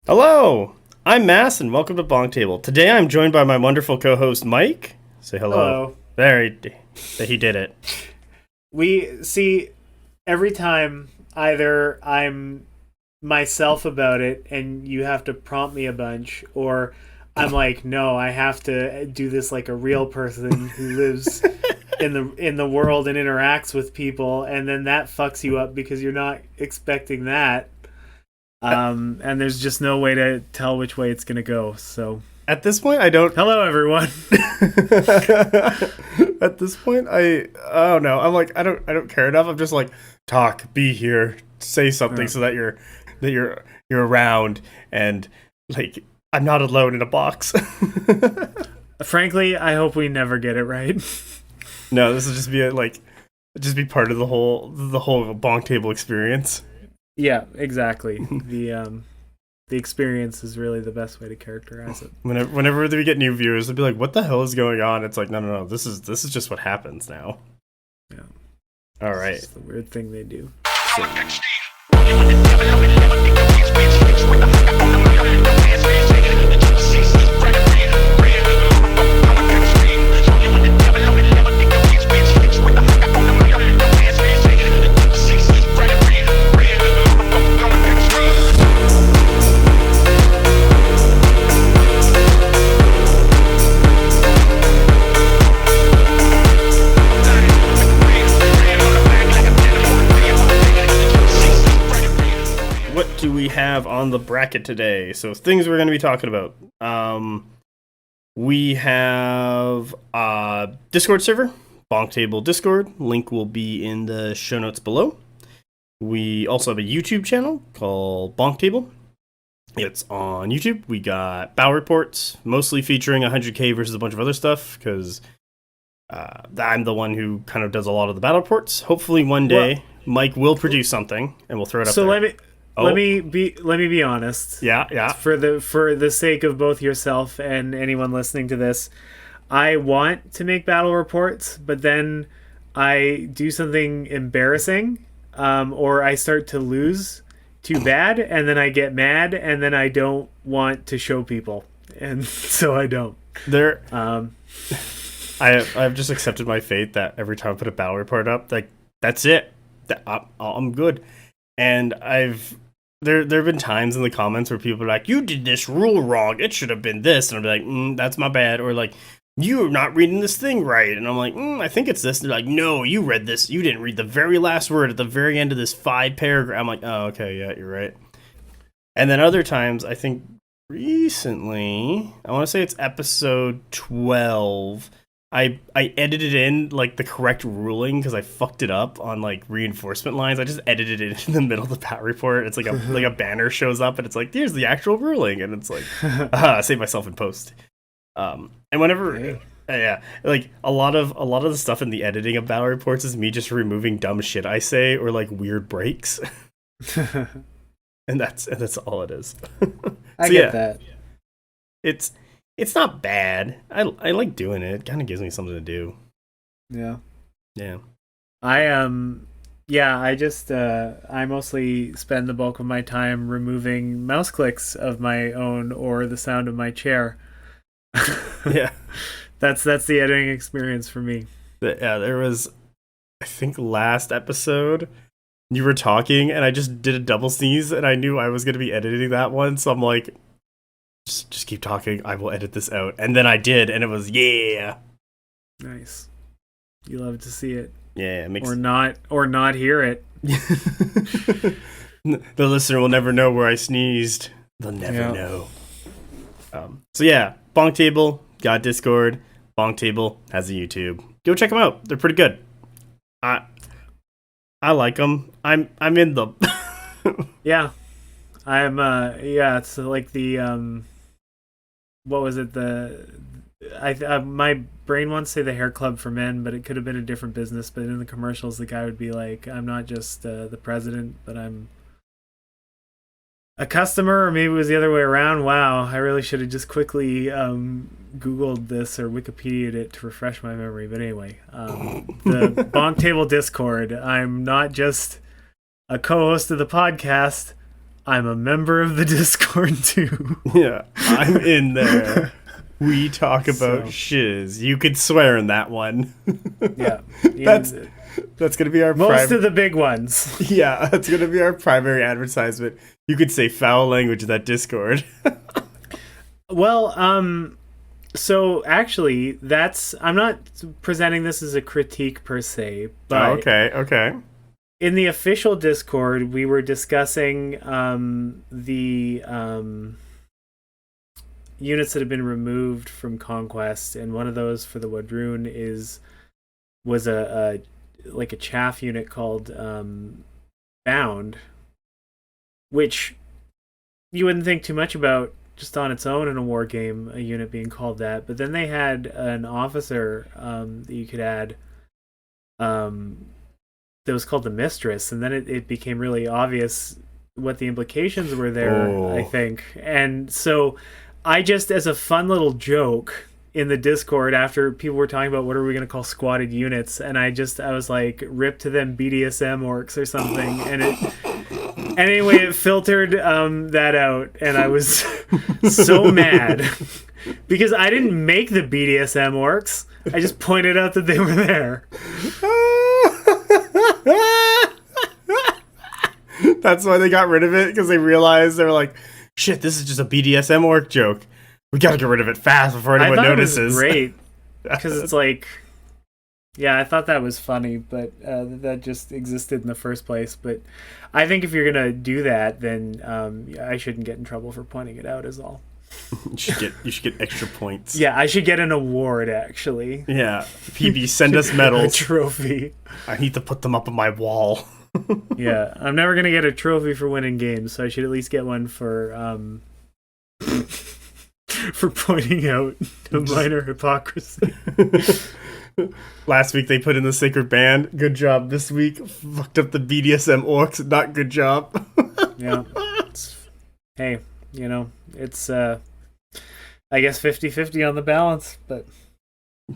Hello, I'm Mass, and welcome to BonkTable. Today I'm joined by my wonderful co-host Mike. Say hello. Hello. There, he did it. We see every time either I'm myself about it and you have to prompt me a bunch, or I'm like, no, I have to do this like a real person who lives in the world and interacts with people, and then that fucks you up because you're not expecting that. And there's just no way to tell which way it's gonna go. So At this point, I don't. hello, everyone. At this point, I don't know. I'm like, I don't care enough. I'm just like, talk, be here, say something, so that you're around, and like I'm not alone in a box. Frankly, I hope we never get it right. No, this will just be part of the whole BonkTable experience. Yeah, exactly. The experience is really the best way to characterize it. Whenever we get new viewers, they'll be like, "What the hell is going on?" It's like, no. This is just what happens now. Yeah. All right. It's the weird thing they do. What do we have on the bracket today? So things we're going to be talking about. We have Discord server, BonkTable Discord. Link will be in the show notes below. We also have a YouTube channel called BonkTable. It's on YouTube. We got battle reports, mostly featuring 100k versus a bunch of other stuff, because I'm the one who kind of does a lot of the battle reports. Hopefully one day Mike will produce something and we'll throw it up there. Let me be honest. Yeah. For the sake of both yourself and anyone listening to this, I want to make battle reports, but then I do something embarrassing, or I start to lose too bad, and then I get mad, and then I don't want to show people, and so I don't. I've just accepted my fate that every time I put a battle report up, like that's it. I'm good. And there have been times in the comments where people are like, "You did this rule wrong. It should have been this," and I'll be like, "That's my bad," or like, "You're not reading this thing right," and I'm like, "I think it's this." And they're like, "No, you read this. You didn't read the very last word at the very end of this 5 paragraph." I'm like, "Oh, okay, yeah, you're right." And then other times, I think recently, I want to say it's episode 12. I edited in like the correct ruling because I fucked it up on like reinforcement lines. I just edited it in the middle of the bat report. It's like a banner shows up and it's like, here's the actual ruling, and it's like, save myself in post. And whenever, yeah, like a lot of the stuff in the editing of battle reports is me just removing dumb shit I say or like weird breaks, and that's all it is. I get that. It's not bad. I like doing it. It kind of gives me something to do. Yeah. I I mostly spend the bulk of my time removing mouse clicks of my own or the sound of my chair. Yeah. That's the editing experience for me. Yeah, there was, I think last episode you were talking and I just did a double sneeze and I knew I was going to be editing that one, so I'm like, just keep talking, I will edit this out. And then I did, and it was, yeah. Nice. You love to see it. Yeah, it makes... Or not hear it. The listener will never know where I sneezed. They'll never know. So yeah, BonkTable got Discord. BonkTable has a YouTube. Go check them out. They're pretty good. I like them. I'm in them. Yeah. It's like the what was it, my brain wants to say the hair club for men, but it could have been a different business. But in the commercials, the guy would be like, "I'm not just the president, but I'm a customer," or maybe it was the other way around. Wow, I really should have just quickly Googled this or Wikipedia'd it to refresh my memory. But anyway, the BonkTable Discord. I'm not just a co-host of the podcast. I'm a member of the Discord too. Yeah, I'm in there. We talk about shiz. You could swear in that one. Yeah. That's gonna be our most of the big ones. Yeah, that's gonna be our primary advertisement. You could say foul language in that Discord. Well, so actually, I'm not presenting this as a critique per se, but okay. In the official Discord, we were discussing the units that have been removed from Conquest, and one of those for the Wadroon was a chaff unit called Bound, which you wouldn't think too much about just on its own in a war game, a unit being called that. But then they had an officer that you could add that was called the Mistress, and then it became really obvious what the implications were there, I think. And so I just, as a fun little joke in the Discord, after people were talking about what are we going to call squatted units, and I was like, rip to them BDSM orcs or something, and anyway, it filtered that out, and I was so mad because I didn't make the BDSM orcs. I just pointed out that they were there. That's why they got rid of it, because they realized, they were like, shit, this is just a BDSM orc joke. We gotta get rid of it fast before anyone notices. It was great, because it's like, yeah, I thought that was funny, but that just existed in the first place. But I think if you're gonna do that, then I shouldn't get in trouble for pointing it out, is all. You should get extra points. Yeah, I should get an award, actually. Yeah, PB, send us medals. A trophy. I need to put them up on my wall. Yeah, I'm never gonna get a trophy for winning games, so I should at least get one for for pointing out the minor hypocrisy. Last week they put in the sacred band. Good job. This week fucked up the BDSM orcs. Not good job. Yeah. Hey, it's I guess 50-50 on the balance, but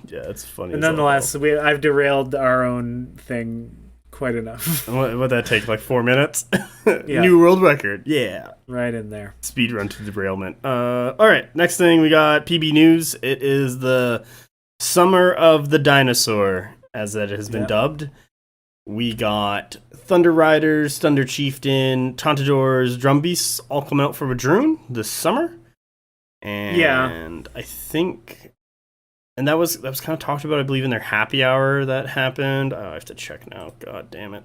yeah, it's funny. But nonetheless, I've derailed our own thing quite enough. What'd that take? Like 4 minutes? Yeah. New world record. Yeah. Right in there. Speed run to derailment. All right. Next thing, we got PB News. It is the Summer of the Dinosaur, as it has been dubbed. We got Thunder Riders, Thunder Chieftain, Tauntadors, Drumbeasts all come out for Wadroon this summer. And I think... And that was kind of talked about, I believe, in their happy hour that happened. I have to check now. God damn it.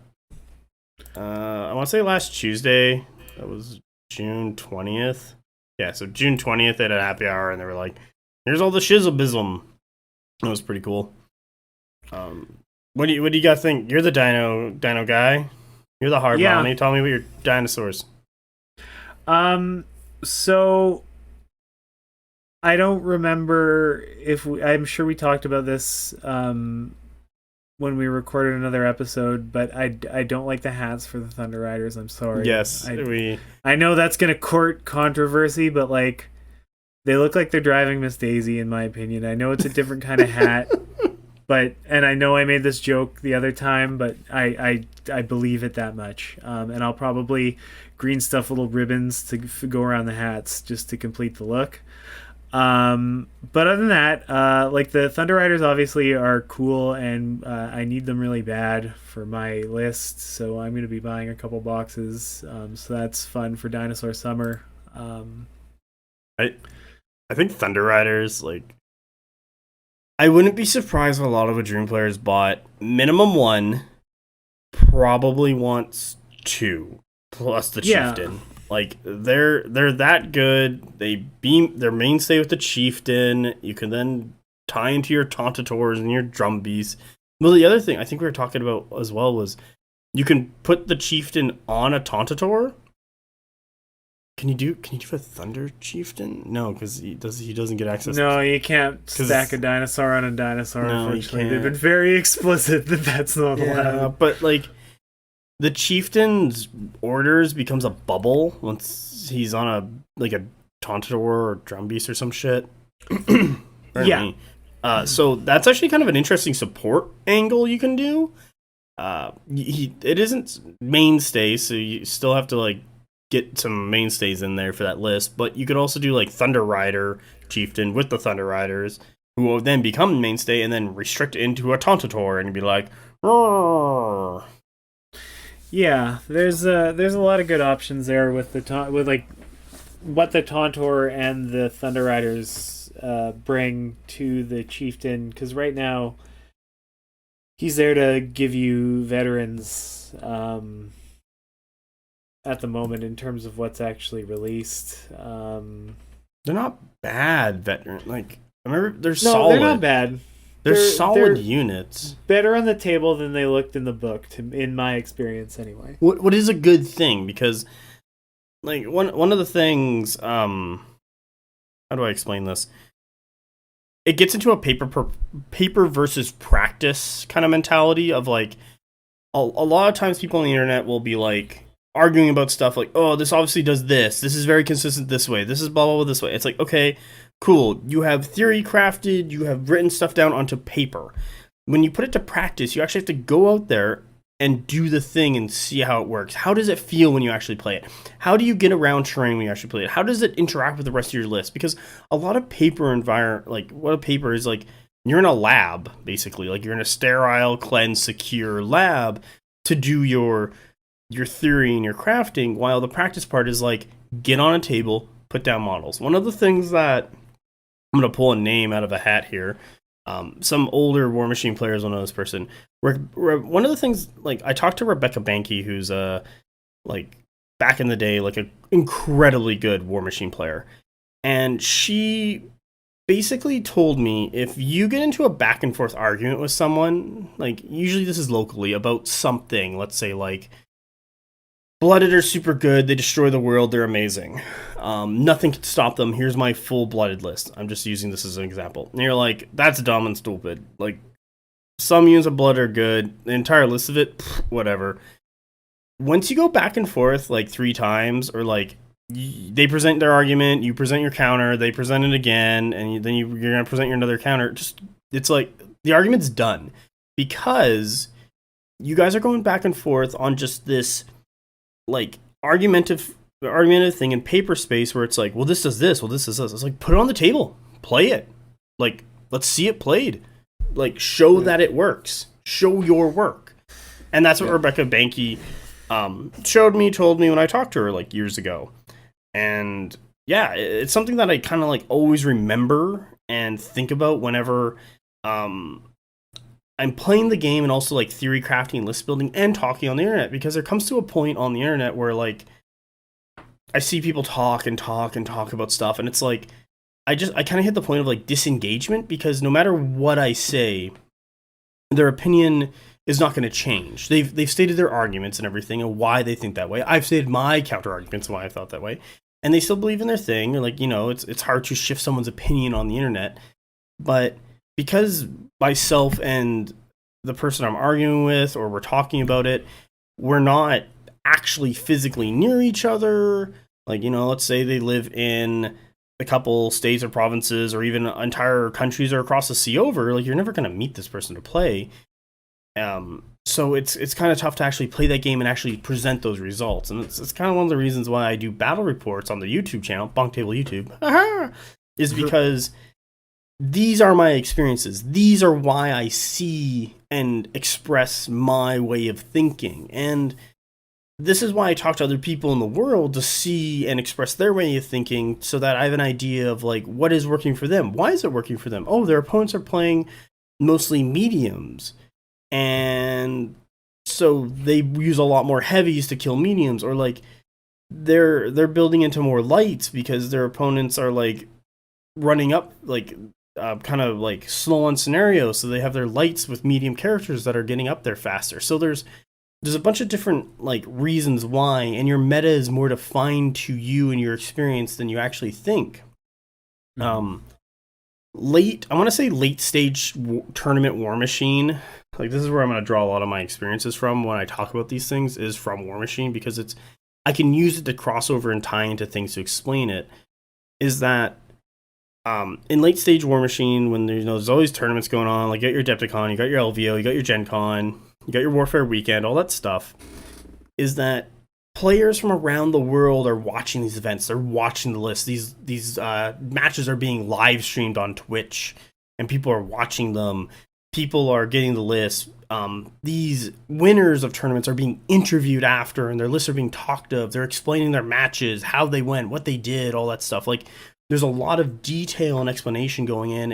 I want to say last Tuesday. That was June 20th. Yeah, so June 20th, they had a happy hour, and they were like, here's all the shizzle-bizzle. That was pretty cool. What do you guys think? You're the dino guy. You're the hard mommy. Tell me about your dinosaurs. So... I don't remember I'm sure we talked about this when we recorded another episode, but I don't like the hats for the Thunder Riders. I'm sorry. Yes, I know that's going to court controversy, but like they look like they're driving Miss Daisy, in my opinion. I know it's a different kind of hat, and I know I made this joke the other time, but I believe it that much. And I'll probably green stuff little ribbons to go around the hats just to complete the look. But other than that, like the Thunder Riders obviously are cool, and I need them really bad for my list, so I'm going to be buying a couple boxes. So that's fun for Dinosaur Summer. I think Thunder Riders, like, I wouldn't be surprised if a lot of Wadroon players bought minimum one, probably once two, plus the Chieftain. Like, they're that good. They're mainstay with the Chieftain. You can then tie into your Tauntadors and your Drumbeasts. Well, the other thing I think we were talking about as well was you can put the Chieftain on a Tauntador. Can you do a Thunder Chieftain? No, because he doesn't get access. No, you can't stack a dinosaur on a dinosaur. No, unfortunately, they've been very explicit that that's not allowed. But like, the Chieftain's orders becomes a bubble once he's on a Tauntador or Drumbeast or some shit. So that's actually kind of an interesting support angle you can do. It isn't mainstay, so you still have to like get some mainstays in there for that list. But you could also do like Thunder Rider Chieftain with the Thunder Riders, who will then become mainstay and then restrict it into a Tauntator and be like, roar. Yeah, there's a lot of good options there with with like what the Tauntaur and the Thunder Riders bring to the Chieftain, because right now he's there to give you veterans at the moment in terms of what's actually released. They're not bad veteran. Like, I remember they're No, solid. they're not bad. They're solid they're units. better on the table than they looked in the book, in my experience, anyway. What is a good thing? Because like one of the things, how do I explain this? It gets into a paper versus practice kind of mentality of like a lot of times people on the internet will be like arguing about stuff like, oh, this obviously does this. This is very consistent this way. This is blah blah blah this way. It's like, okay, cool. You have theory crafted. You have written stuff down onto paper. When you put it to practice, you actually have to go out there and do the thing and see how it works. How does it feel when you actually play it? How do you get around terrain when you actually play it? How does it interact with the rest of your list? Because a lot of paper like what a paper is like, you're in a lab, basically. Like you're in a sterile, cleansed, secure lab to do your theory and your crafting, while the practice part is like, get on a table, put down models. One of the things that, I'm going to pull a name out of a hat here. Some older War Machine players will know this person. One of the things, like, I talked to Rebecca Banky, who's like back in the day, like an incredibly good War Machine player, and she basically told me, if you get into a back and forth argument with someone, like usually this is locally about something, let's say like Blooded are super good, they destroy the world, they're amazing. Nothing can stop them. Here's my full Blooded list. I'm just using this as an example. And you're like, that's dumb and stupid. Like, some units of Blood are good. The entire list of it, whatever. Once you go back and forth like 3 times, or like they present their argument, you present your counter, they present it again, and then you're going to present your another counter. Just, it's like the argument's done, because you guys are going back and forth on just this like argumentative thing in paper space, where it's like, well, this does this, well, this does this. It's like, put it on the table, play it, like, let's see it played, like, show that it works, show your work. And that's what Rebecca Banky told me when I talked to her like years ago. And yeah, it's something that I kind of like always remember and think about whenever I'm playing the game, and also like theory crafting, list building, and talking on the internet, because there comes to a point on the internet where like I see people talk about stuff, and it's like I kind of hit the point of like disengagement, because no matter what I say, their opinion is not going to change. They've stated their arguments and everything and why they think that way. I've stated my counter arguments and why I thought that way, and they still believe in their thing. Or like, you know, it's hard to shift someone's opinion on the internet, but because myself and the person I'm arguing with, or we're talking about it, we're not actually physically near each other. Like, you know, let's say they live in a couple states or provinces, or even entire countries, or across the sea over. Like, you're never going to meet this person to play. So it's kind of tough to actually play that game and actually present those results. And it's kind of one of the reasons why I do battle reports on the YouTube channel, BonkTable YouTube, is because these are my experiences. These are why I see and express my way of thinking. And this is why I talk to other people in the world, to see and express their way of thinking, so that I have an idea of like what is working for them. Why is it working for them? Oh, their opponents are playing mostly mediums, and so they use a lot more heavies to kill mediums, or like they're building into more lights because their opponents are like running up like kind of like slow on scenarios, so they have their lights with medium characters that are getting up there faster. So there's a bunch of different like reasons why, and your meta is more defined to you and your experience than you actually think. I want to say late stage tournament War Machine, like this is where I'm going to draw a lot of my experiences from when I talk about these things, is from War Machine, because I can use it to cross over and tie into things to explain it. Is that in late stage War Machine, when there's always tournaments going on, like you got your Adepticon, you got your LVO, you got your Gen Con, you got your Warfare Weekend, all that stuff, is that players from around the world are watching these events. They're watching the list. These matches are being live streamed on Twitch, and people are watching them. People are getting the list. These winners of tournaments are being interviewed after, and their lists are being talked of. They're explaining their matches, how they went, what they did, all that stuff. Like, there's a lot of detail and explanation going in,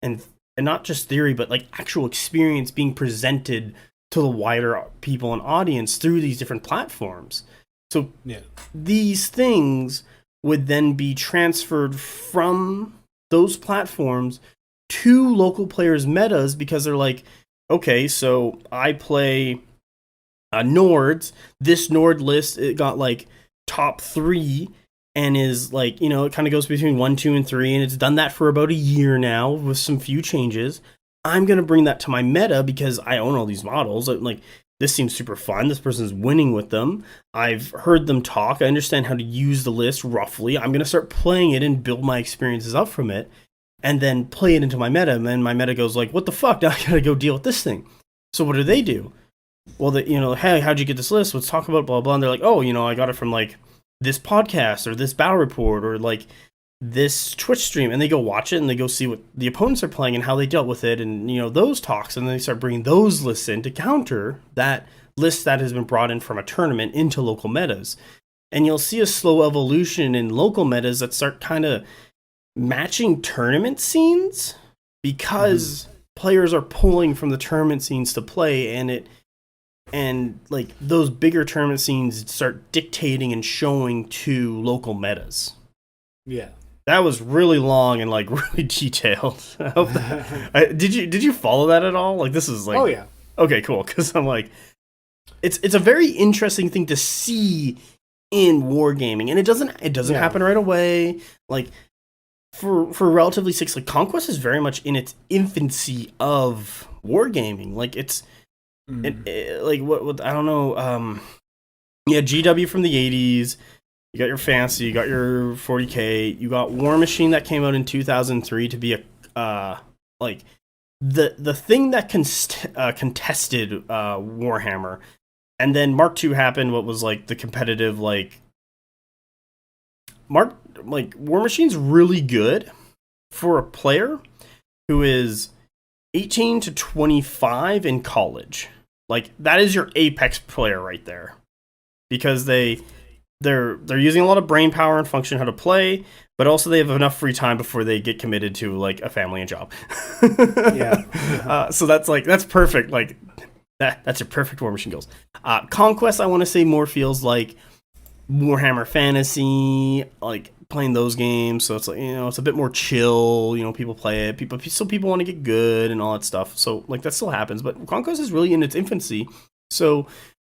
and not just theory, but like actual experience being presented to the wider people and audience through these different platforms. So these things would then be transferred from those platforms to local players' metas, because they're like, okay, so I play Nords. This Nord list, it got like top 3 and is like, you know, it kind of goes between 1, 2, and 3, and it's done that for about a year now with some few changes. I'm going to bring that to my meta because I own all these models. Like, this seems super fun. This person's winning with them. I've heard them talk. I understand how to use the list roughly. I'm going to start playing it and build my experiences up from it, and then play it into my meta. And then my meta goes like, what the fuck? Now I got to go deal with this thing. So what do? Well, hey, how'd you get this list? Let's talk about it, blah, blah. And they're like, oh, I got it from like this podcast or this battle report or like this Twitch stream, and they go watch it and they go see what the opponents are playing and how they dealt with it, and those talks, and then they start bringing those lists in to counter that list that has been brought in from a tournament into local metas. And you'll see a slow evolution in local metas that start kind of matching tournament scenes, because players are pulling from the tournament scenes to play, and like those bigger tournament scenes start dictating and showing to local metas. Yeah. That was really long and like really detailed. I hope did you follow that at all? Like, this is like, oh yeah, okay, cool. Because I'm like, it's a very interesting thing to see in wargaming, and it doesn't happen right away. Like, for Relatively 6, like, Conquest is very much in its infancy of wargaming. Like, it's like what I don't know. GW from the 80s. You got your Fantasy, you got your 40K, you got War Machine that came out in 2003 to be a like the thing that contested Warhammer, and then Mark II happened. What was like the competitive War Machine's really good for a player who is 18 to 25 in college. Like, that is your apex player right there, because they're using a lot of brain power and function how to play, but also they have enough free time before they get committed to like a family and job. So that's perfect. Like, that's a perfect War Machine goals. Conquest, I want to say, more feels like Warhammer Fantasy, like playing those games. So it's like, it's a bit more chill. People play it. People want to get good and all that stuff. So like, that still happens, but Conquest is really in its infancy. So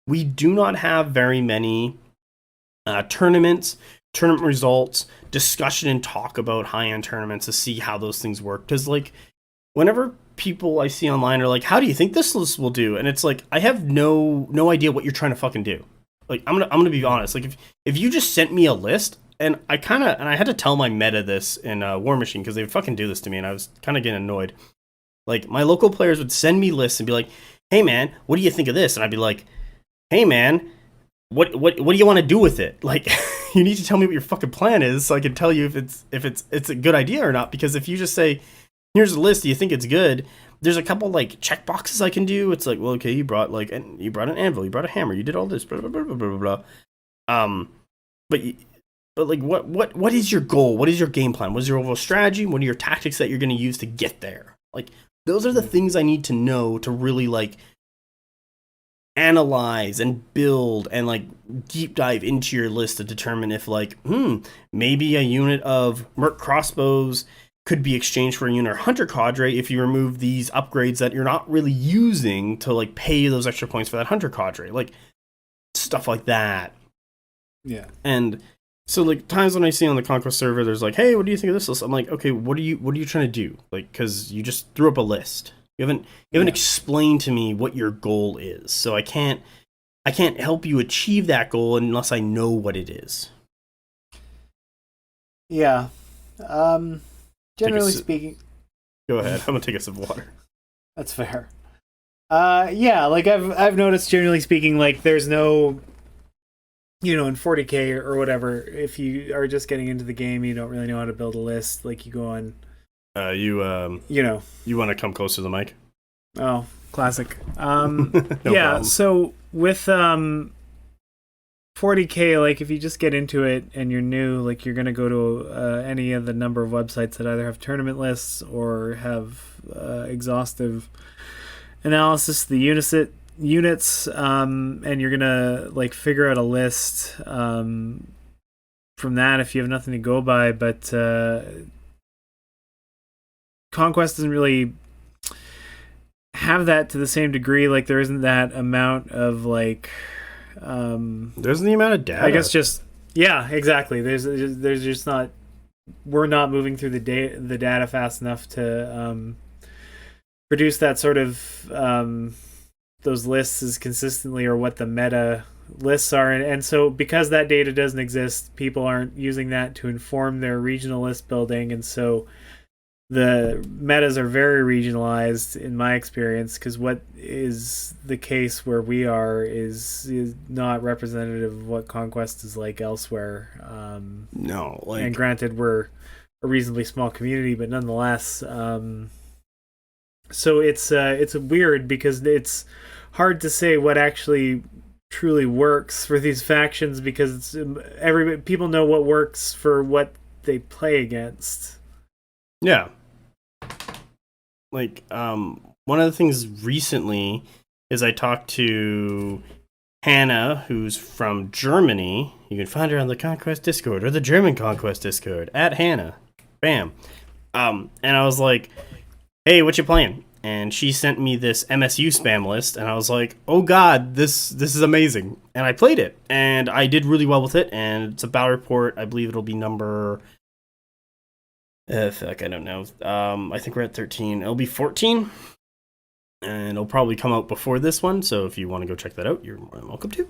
we do not have very many tournament results, discussion, and talk about high-end tournaments to see how those things work. Because like, whenever people I see online are like, how do you think this list will do? And it's like, I have no idea what you're trying to fucking do. Like, I'm gonna be honest. Like, if you just sent me a list, and I had to tell my meta this in War Machine, because they would fucking do this to me, and I was kind of getting annoyed. Like, my local players would send me lists and be like, hey man, what do you think of this? And I'd be like, hey man, what do you want to do with it? Like, you need to tell me what your fucking plan is so I can tell you if it's a good idea or not. Because if you just say, here's a list, do you think it's good? There's a couple like check boxes I can do. It's like, well, okay, you brought an anvil, you brought a hammer, you did all this, blah blah blah blah blah blah. But like, what is your goal? What is your game plan? What is your overall strategy? What are your tactics that you're going to use to get there? Like, those are the things I need to know to really like analyze and build and like deep dive into your list to determine if like, maybe a unit of Merc crossbows could be exchanged for a unit of Hunter Cadre if you remove these upgrades that you're not really using to like pay those extra points for that Hunter Cadre, like stuff like that. Yeah. And so like, times when I see on the Conquest server, there's like, hey, what do you think of this list? I'm like, okay, what are you trying to do? Like, because you just threw up a list. You haven't explained to me what your goal is. So I can't help you achieve that goal unless I know what it is. Yeah. Generally speaking, go ahead. I'm gonna take a sip of water. That's fair. Yeah, like I've noticed, generally speaking, like there's no in 40K or whatever, if you are just getting into the game, you don't really know how to build a list. Like you go on, you know, you want to come close to the mic? oh, classic. No Yeah. problem. So with 40K, like if you just get into it and you're new, like you're gonna go to any of the number of websites that either have tournament lists or have exhaustive analysis of the units, and you're gonna like figure out a list from that if you have nothing to go by. But Conquest doesn't really have that to the same degree. Like there isn't that amount of like There's the amount of data. I guess just yeah, exactly. There's just not, we're not moving through the data fast enough to produce that sort of those lists as consistently, or what the meta lists are. And so because that data doesn't exist, people aren't using that to inform their regional list building, and so the metas are very regionalized in my experience, because what is the case where we are is not representative of what Conquest is like elsewhere. No, like, and granted, we're a reasonably small community, but nonetheless, so it's weird because it's hard to say what actually truly works for these factions, because it's people know what works for what they play against. yeah. Like, one of the things recently is I talked to Hannah, who's from Germany. You can find her on the Conquest Discord or the German Conquest Discord at Hannah. Bam. And I was like, hey, what you playing? And she sent me this MSU spam list, and I was like, oh god, this is amazing. And I played it, and I did really well with it, and it's a battle report. I believe it'll be number... I don't know. I think we're at 13. It'll be 14, and it'll probably come out before this one, so if you want to go check that out, you're more than welcome to.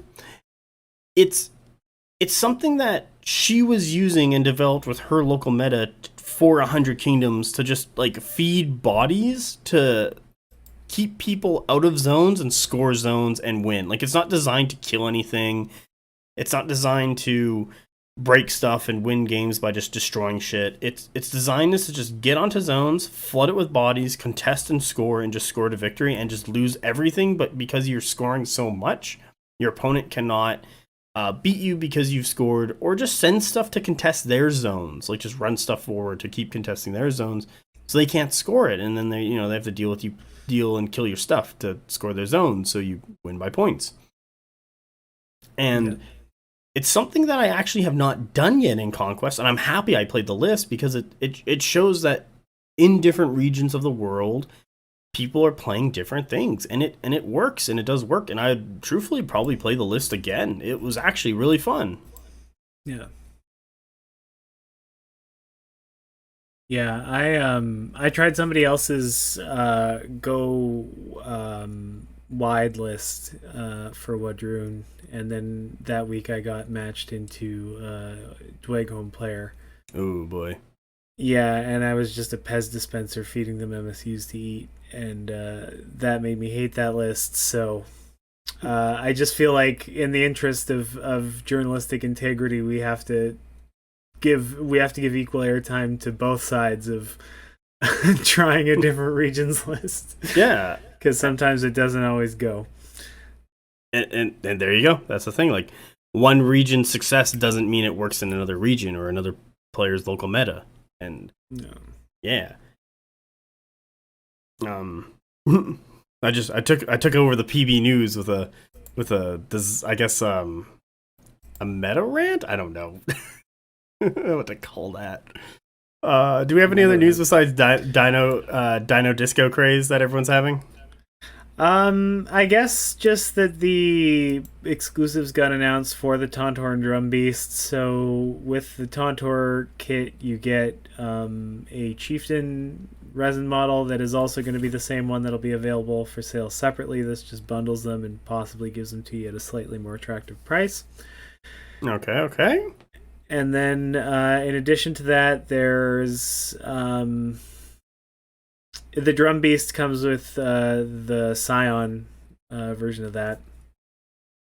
It's something that she was using and developed with her local meta for 100 Kingdoms to just, like, feed bodies to keep people out of zones and score zones and win. Like, it's not designed to kill anything. It's not designed to break stuff and win games by just destroying shit. It's designed to just get onto zones, flood it with bodies, contest and just score to victory, and just lose everything. But because you're scoring so much, your opponent cannot beat you because you've scored, or just send stuff to contest their zones, like just run stuff forward to keep contesting their zones, so they can't score it, and then they have to deal and kill your stuff to score their zones, so you win by points. And yeah. It's something that I actually have not done yet in Conquest, and I'm happy I played the list, because it shows that in different regions of the world, people are playing different things, and it works, and it does work, and I'd truthfully probably play the list again. It was actually really fun. Yeah. Yeah, I tried somebody else's go wide list for Wadroon, and then that week I got matched into Dweg Home Player. Oh boy. Yeah, and I was just a Pez dispenser feeding them MSUs to eat, and that made me hate that list. So I just feel like, in the interest of journalistic integrity, we have to give equal airtime to both sides of trying a different regions list. Yeah, because sometimes it doesn't always go. And there you go. That's the thing. Like, one region's success doesn't mean it works in another region or another player's local meta. And no. Yeah. I took over the PB News with a meta rant. I don't know what to call that. Do we have any other news besides Dino Disco craze that everyone's having? I guess just that the exclusives got announced for the Tauntaur and Drum Beast. So with the Tauntaur kit, you get a Chieftain resin model that is also going to be the same one that'll be available for sale separately. This just bundles them and possibly gives them to you at a slightly more attractive price. Okay. And then in addition to that, there's the Drum Beast comes with the Scion version of that.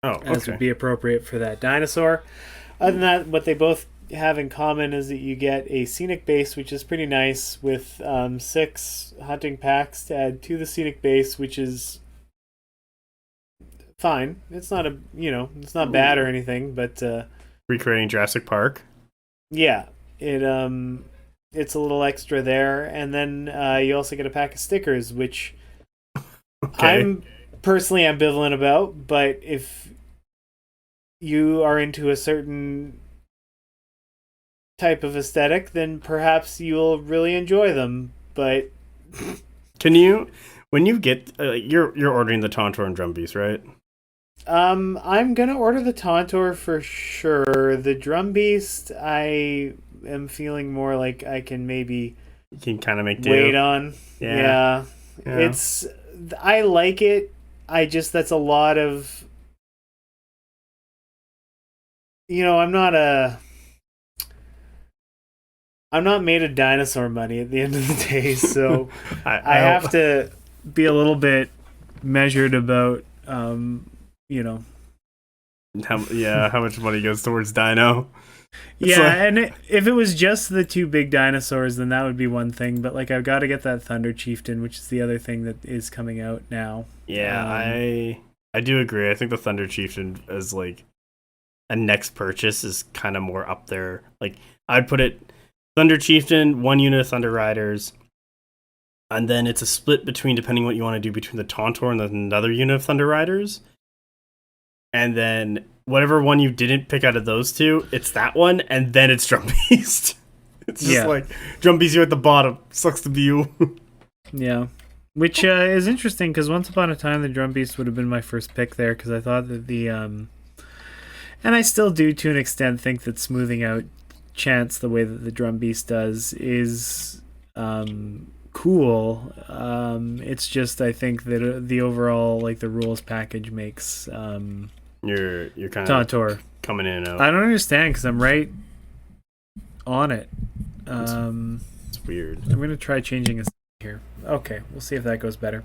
Oh, as would okay. be appropriate for that dinosaur. Other than that, what they both have in common is that you get a scenic base, which is pretty nice, with 6 hunting packs to add to the scenic base, which is fine. It's not it's not bad or Ooh. anything, but Recreating Jurassic Park. yeah, it's a little extra there, and then you also get a pack of stickers, which Okay. I'm personally ambivalent about. But if you are into a certain type of aesthetic, then perhaps you'll really enjoy them. But Can you, when you get, you're ordering the Tauntaur and Drum Beast, right? I'm gonna order the Tauntaur for sure. The Drum Beast, I am feeling more like I can maybe You can kind of make do. wait on. Yeah. Yeah. Yeah. It's I like it. I just that's a lot of I'm not made of dinosaur money at the end of the day, so I have to be a little bit measured about how much money goes towards Dino? It's yeah, like- and if it was just the 2 big dinosaurs, then that would be one thing. But like, I've got to get that Thunder Chieftain, which is the other thing that is coming out now. Yeah, I do agree. I think the Thunder Chieftain as like a next purchase is kind of more up there. Like I'd put it Thunder Chieftain, 1 unit of Thunder Riders, and then it's a split between depending what you want to do between the Tauntaur and another unit of Thunder Riders. And then whatever one you didn't pick out of those 2, it's that one, and then it's Drum Beast. It's just like Drum Beast, you're at the bottom. Sucks to be you. Yeah. Which is interesting because once upon a time the Drum Beast would have been my first pick there because I thought that and I still do to an extent think that smoothing out Chance the way that the Drum Beast does is cool. It's just I think that the overall like the rules package makes You're kind of Tauntaur coming in and out. I don't understand because I'm right on it. It's weird. I'm gonna try changing a here. Okay, we'll see if that goes better.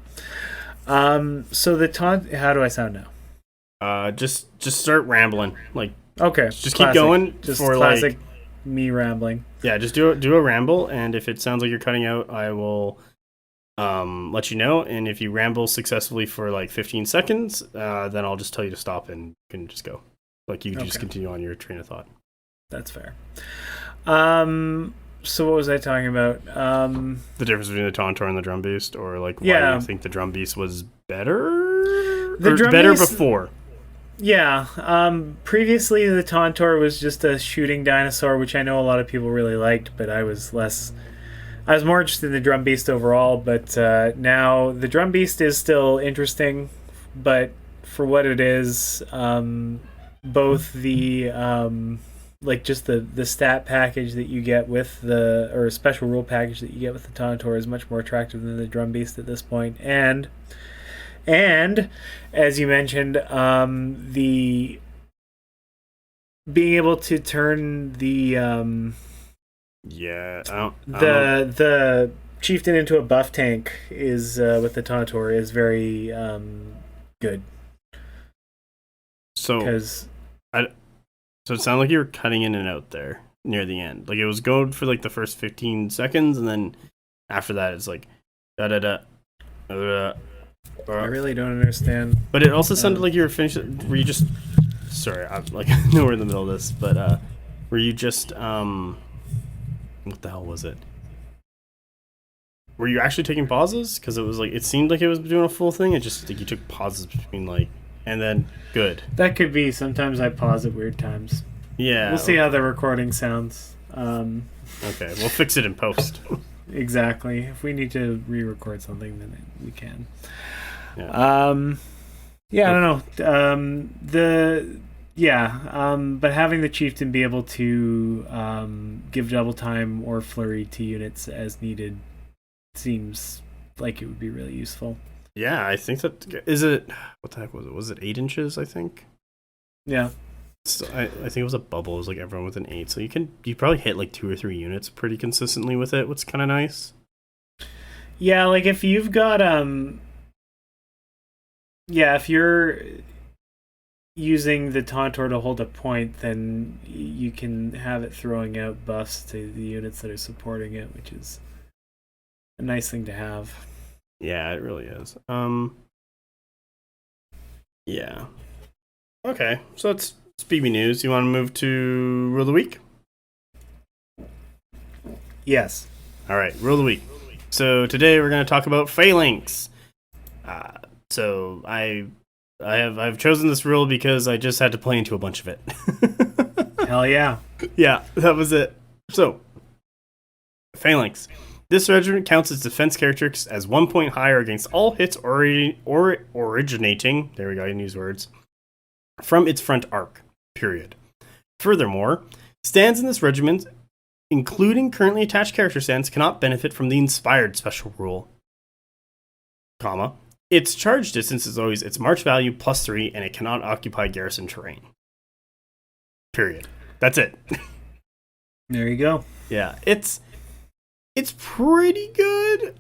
So the taunt. How do I sound now? Just start rambling. Like Okay, just classic. keep going Just for classic like me rambling. yeah. Just do a ramble, and if it sounds like you're cutting out, I will let you know. And if you ramble successfully for like 15 seconds, then I'll just tell you to stop and you can just go. Like you can just continue on your train of thought. That's fair. So what was I talking about? The difference between the Tauntaur and the Drum Beast, or like why Yeah. you think the Drum Beast was better? The Or Drum better Beast- before. Yeah. Previously, the Tauntaur was just a shooting dinosaur, which I know a lot of people really liked, but I was more interested in the Drum Beast overall. But now the Drum Beast is still interesting, but for what it is, both the like just the stat package that you get with or special rule package that you get with the Tauntaur is much more attractive than the Drum Beast at this point. And as you mentioned, the being able to turn the the chieftain into a buff tank is with the Tauntaur is very good. So Because So it sounded like you were cutting in and out there near the end. Like it was going for like the first 15 seconds, and then after that, it's like da da da. I really don't understand. But it also sounded like you were finished. Were you just? Sorry, I'm like nowhere in the middle of this. But were you just what the hell was it? Were you actually taking pauses? Because it was like it seemed like it was doing a full thing. It just like you took pauses between like and then good. That could be. Sometimes I pause at weird times. Yeah, We'll see how the recording sounds. Okay, we'll fix it in post. Exactly. If we need to re-record something, then we can. Yeah. I don't know. But having the chieftain be able to give double time or flurry to units as needed seems like it would be really useful. Yeah, I think that is it. What the heck was it? Was it 8 inches? I think. Yeah. So I think it was a bubble. It was like everyone with an 8, so you probably hit like 2 or 3 units pretty consistently with it. What's kind of nice. Yeah, like if you've got if using the Tauntor to hold a point, then you can have it throwing out buffs to the units that are supporting it, which is a nice thing to have. Yeah, it really is. Yeah. Okay, so that's BB News. You want to move to Rule of the Week? Yes. All right, Rule of the Week. So today we're going to talk about phalanx. So I've chosen this rule because I just had to play into a bunch of it. Hell yeah. Yeah, that was it. So, phalanx. This regiment counts its defense characteristics as 1 point higher against all hits originating, there we go, I can use words, from its front arc, period. Furthermore, stands in this regiment, including currently attached character stands, cannot benefit from the inspired special rule, comma. Its charge distance is always its march value +3, and it cannot occupy garrison terrain. Period. That's it. There you go. Yeah, it's pretty good.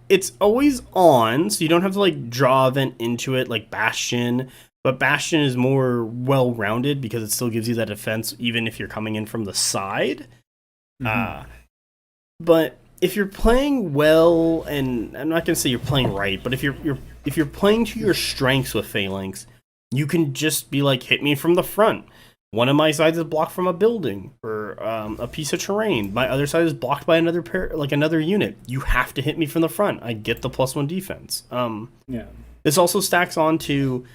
It's always on, so you don't have to like draw event into it like Bastion. But Bastion is more well-rounded because it still gives you that defense even if you're coming in from the side. Mm-hmm. But if you're playing well, and I'm not gonna say you're playing right, but if you're playing to your strengths with Phalanx, you can just be like, hit me from the front. One of my sides is blocked from a building or a piece of terrain. My other side is blocked by another unit. You have to hit me from the front. I get the +1 defense. Yeah. This also stacks onto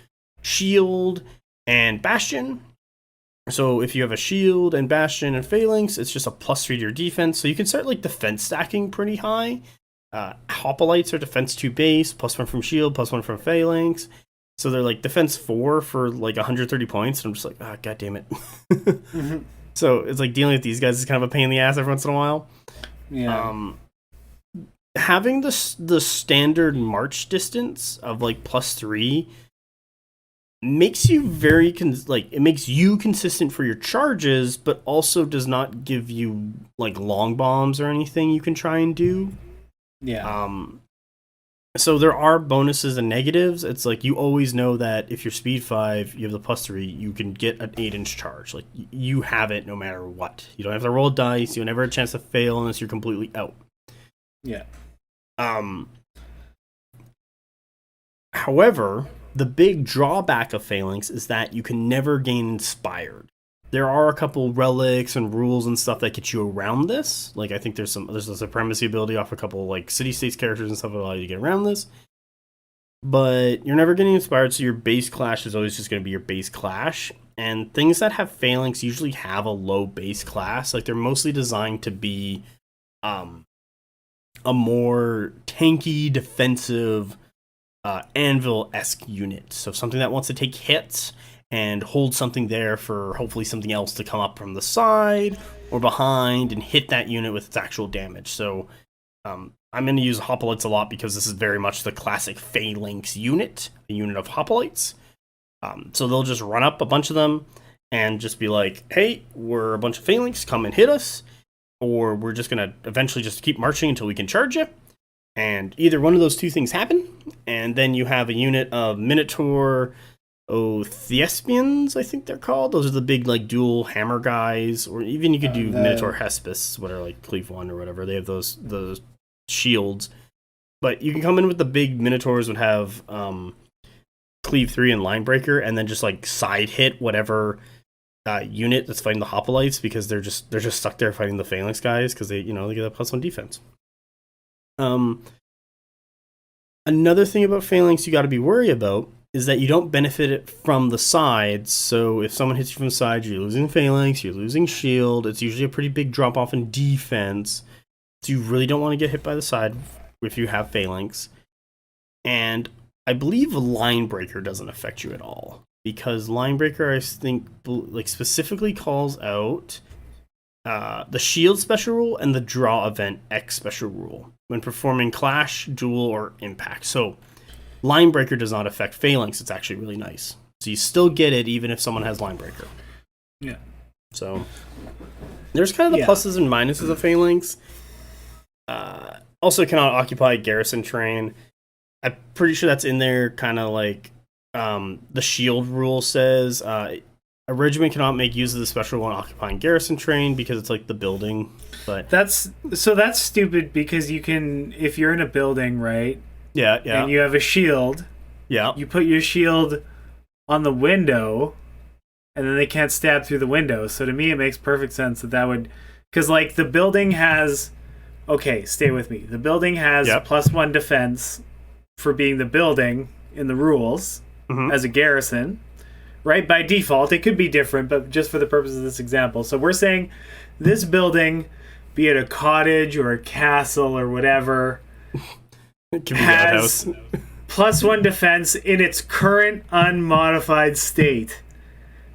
Shield and Bastion. So if you have a Shield and Bastion and Phalanx, it's just a +3 to your defense. So you can start like defense stacking pretty high. Hoplites are defense 2 base, +1 from Shield, +1 from Phalanx. So they're like defense 4 for like 130 points. And I'm just like, ah, god damn it. Mm-hmm. So it's like dealing with these guys is kind of a pain in the ass every once in a while. Yeah. Having the standard march distance of like +3 makes you it makes you consistent for your charges, but also does not give you like long bombs or anything you can try and do. Yeah. So there are bonuses and negatives. It's like you always know that if you're speed 5, you have the +3, you can get an 8-inch charge. Like you have it no matter what. You don't have to roll a dice. You never have a chance to fail unless you're completely out. Yeah. However, the big drawback of Phalanx is that you can never gain Inspired. There are a couple relics and rules and stuff that get you around this. Like I think there's a supremacy ability off a couple like city-states characters and stuff that allow you to get around this. But you're never getting inspired, so your base clash is always just going to be your base clash. And things that have Phalanx usually have a low base class. Like they're mostly designed to be a more tanky, defensive, Anvil-esque unit. So something that wants to take hits and hold something there for hopefully something else to come up from the side or behind and hit that unit with its actual damage. So I'm going to use Hoplites a lot because this is very much the classic Phalanx unit, a unit of Hoplites. So they'll just run up a bunch of them and just be like, hey, we're a bunch of Phalanx, come and hit us. Or we're just going to eventually just keep marching until we can charge you. And either one of those two things happen, and then you have a unit of Minotaur Thespians, I think they're called. Those are the big like dual hammer guys, or even you could do Minotaur Hespis, what are like Cleave 1 or whatever. They have those shields. But you can come in with the big Minotaurs would have Cleave 3 and Linebreaker, and then just like side hit whatever unit that's fighting the Hoplites, because they're just stuck there fighting the Phalanx guys because they get that +1 defense. Another thing about Phalanx you got to be worried about is that you don't benefit it from the sides. So if someone hits you from the side, you're losing Phalanx, you're losing Shield. It's usually a pretty big drop off in defense. So you really don't want to get hit by the side if you have Phalanx. And I believe Linebreaker doesn't affect you at all, because Linebreaker, I think, like specifically calls out the Shield special rule and the Draw Event X special rule when performing Clash, Duel, or Impact. So Linebreaker does not affect Phalanx. It's actually really nice. So you still get it even if someone has Linebreaker. Yeah. So there's kind of the pluses and minuses of Phalanx. Also cannot occupy garrison terrain. I'm pretty sure that's in there kind of like The shield rule says a regiment cannot make use of the special one occupying garrison train because it's like the building. But That's stupid because you can, if you're in a building, right? yeah, And you have a shield, yeah. you put your shield on the window, and then they can't stab through the window. So to me, it makes perfect sense that would, because like the building has, okay, stay with me. The building has +1 defense for being the building in the rules as a garrison, right? By default, it could be different, but just for the purpose of this example. So we're saying this building, be it a cottage or a castle or whatever, It can be has +1 defense in its current unmodified state.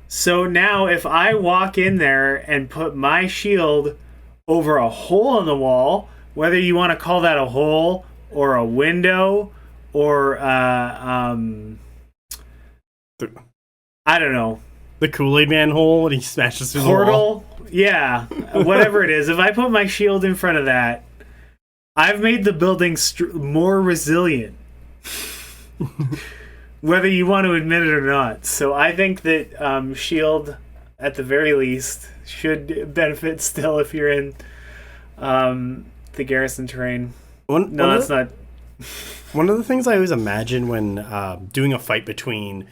So now if I walk in there and put my shield over a hole in the wall, whether you want to call that a hole or a window or I don't know, the Kool-Aid Man hole, and he smashes through portal, the wall. Yeah, whatever it is. If I put my shield in front of that, I've made the building more resilient, whether you want to admit it or not. So I think that shield, at the very least, should benefit still if you're in the garrison terrain. That's not. One of the things I always imagine when doing a fight between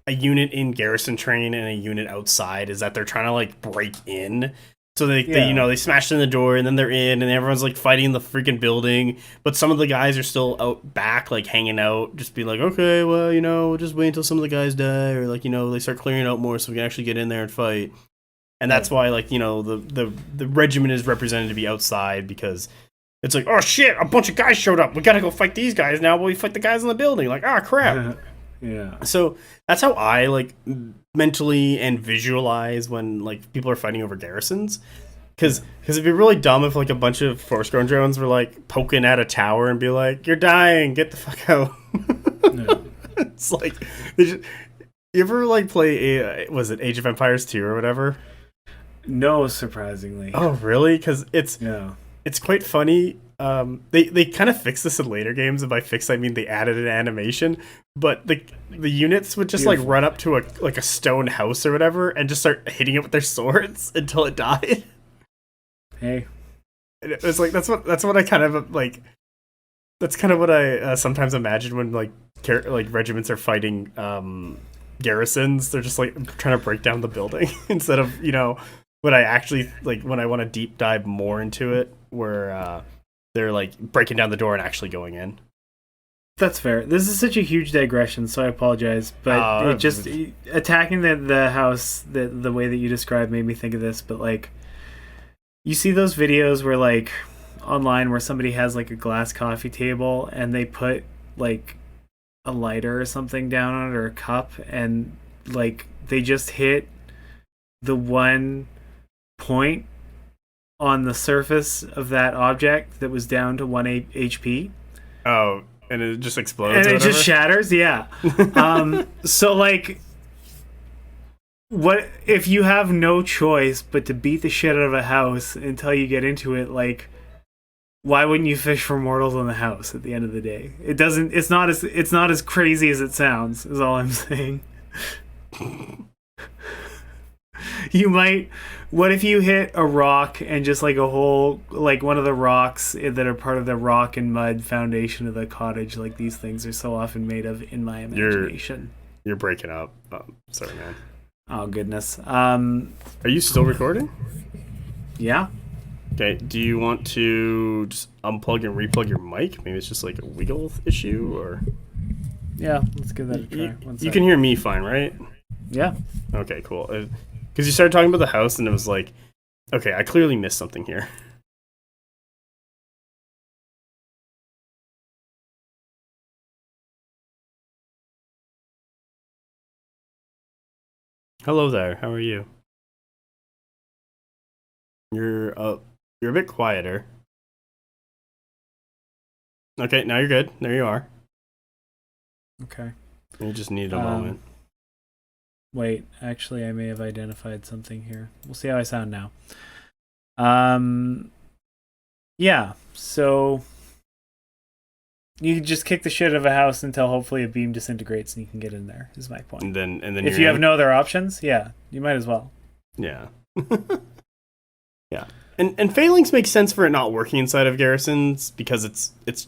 a unit in garrison train and a unit outside is that they're trying to like break in. So they smash in the door and then they're in and everyone's like fighting the freaking building, but some of the guys are still out back like hanging out, just be like, okay, well, we'll just wait until some of the guys die, or like, they start clearing out more so we can actually get in there and fight. And that's why like, the regiment is represented to be outside, because it's like, oh shit, a bunch of guys showed up, we gotta go fight these guys now while we fight the guys in the building. Like, crap. Yeah. So that's how I like mentally and visualize when like people are fighting over garrisons, because it'd be really dumb if like a bunch of Force-grown drones were like poking at a tower and be like, you're dying, get the fuck out. It's like, you ever like play was it Age of Empires 2 or whatever? No, surprisingly. Oh really? Because it's quite funny. They kind of fixed this in later games, and by fix I mean they added an animation, but the units would just like run up to a stone house or whatever and just start hitting it with their swords until it died. Hey, and it was like that's what I kind of like. That's kind of what I sometimes imagine when like regiments are fighting garrisons. They're just like trying to break down the building instead of what I actually like when I want to deep dive more into it, where they're like breaking down the door and actually going in. That's fair. This is such a huge digression, so I apologize. But it just attacking the house the way that you described made me think of this. But like, you see those videos where like online where somebody has like a glass coffee table and they put like a lighter or something down on it or a cup, and like they just hit the one point on the surface of that object that was down to 1 HP. Oh, and it just explodes. And it just shatters, yeah. So like, what if you have no choice but to beat the shit out of a house until you get into it? Like, why wouldn't you fish for mortals in the house at the end of the day? It's not as crazy as it sounds, is all I'm saying. You might. What if you hit a rock and just like a whole, like one of the rocks that are part of the rock and mud foundation of the cottage, like these things are so often made of in my imagination. You're breaking up. Sorry, man. Oh goodness. Are you still recording? Yeah. Okay. Do you want to just unplug and replug your mic? Maybe it's just like a wiggle issue, or. Yeah, let's give that a try. You can hear me fine, right? Yeah. Okay, cool. Because you started talking about the house, and it was like, okay, I clearly missed something here. Hello there. How are you? You're a bit quieter. Okay, now you're good. There you are. Okay. You just need a moment. Wait, actually, I may have identified something here. We'll see how I sound now. Yeah, so You just kick the shit out of a house until hopefully a beam disintegrates and you can get in there, is my point. And then if you have no other options, yeah, you might as well. Yeah. Yeah. And phalanx makes sense for it not working inside of garrisons because it's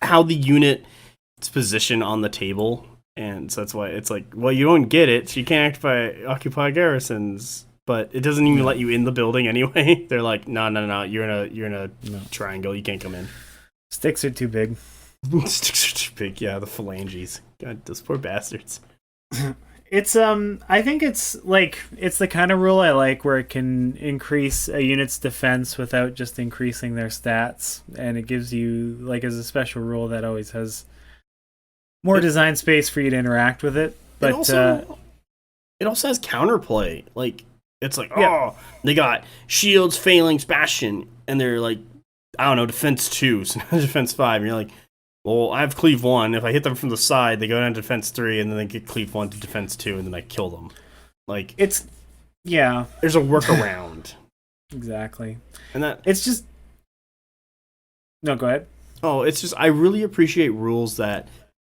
how the unit's position on the table. And so that's why it's like, well, you don't get it, so you can't occupy garrisons. But it doesn't even let you in the building anyway. They're like, no, you're in a triangle, you can't come in. Sticks are too big. Sticks are too big, yeah, the phalanges. God, those poor bastards. It's I think it's the kind of rule I like where it can increase a unit's defense without just increasing their stats, and it gives you as a special rule that always has more design space for you to interact with it. But it also has counterplay. It's they got shields, phalanx, bastion, and they're I don't know, defense 2, so now defense 5, and you're like, well, I have cleave 1. If I hit them from the side, they go down to defense 3, and then they get cleave 1 to defense 2, and then I kill them. There's a workaround. Exactly. And that it's just no, go ahead. Oh, it's just I really appreciate rules that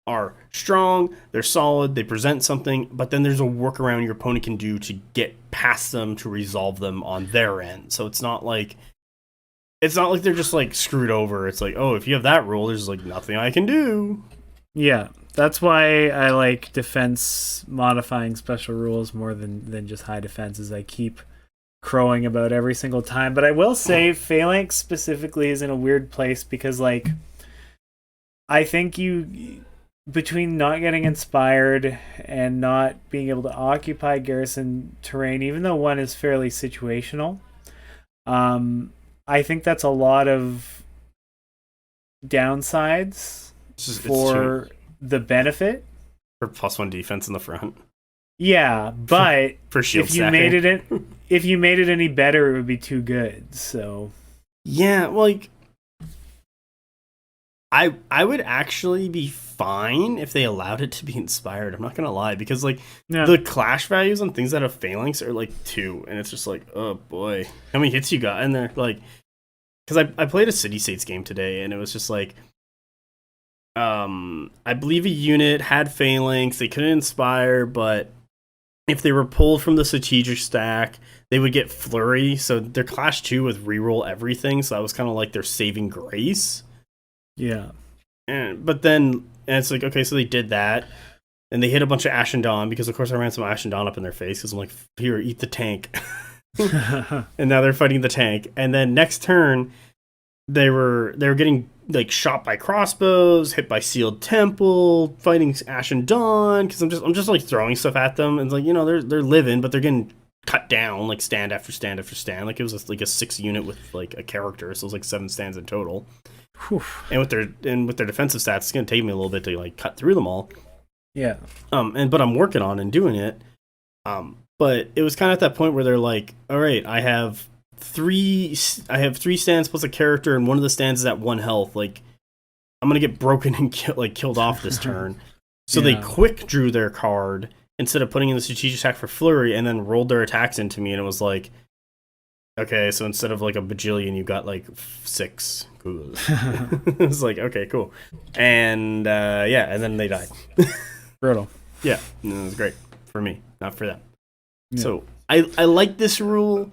are strong, they're solid, they present something, but then there's a workaround your opponent can do to get past them, to resolve them on their end. So it's not like they're just screwed over. It's if you have that rule, there's nothing I can do. Yeah, that's why I like defense modifying special rules more than just high defense, as I keep crowing about every single time. But I will say phalanx specifically is in a weird place because I think you, between not getting inspired and not being able to occupy garrison terrain, even though one is fairly situational, I think that's a lot of downsides for the benefit. For +1 defense in the front. Yeah, but for shield if you made it any better, it would be too good. So yeah, I would actually be fine if they allowed it to be inspired. I'm not gonna lie, because the clash values on things that have phalanx are 2, and it's just oh boy, how many hits you got? And they're because I played a City States game today, and it was just I believe a unit had phalanx, they couldn't inspire, but if they were pulled from the strategic stack, they would get flurry. So their clash 2 with reroll everything, so that was kind of their saving grace. Yeah. But then it's okay, so they did that, and they hit a bunch of Ashen Dawn, because of course I ran some Ashen Dawn up in their face, because I'm here, eat the tank. And now they're fighting the tank, and then next turn they were getting shot by crossbows, hit by Sealed Temple, fighting Ashen Dawn, because I'm just throwing stuff at them, and they're living, but they're getting cut down stand after stand after stand. It was a 6 unit with a character, so it was 7 stands in total. Whew. And with their defensive stats, it's gonna take me a little bit to cut through them all. Yeah. But I'm working on and doing it. But it was kind of at that point where they're all right, I have 3 stands plus a character, and one of the stands is at 1 health. I'm gonna get broken and killed off this turn. So they quick drew their card instead of putting in the strategic attack for flurry, and then rolled their attacks into me, and it was okay, so instead of a bajillion, you got 6. Cool. It was okay, cool. And and then they died. Brutal. Yeah, and it was great for me, not for them. Yeah. So I like this rule,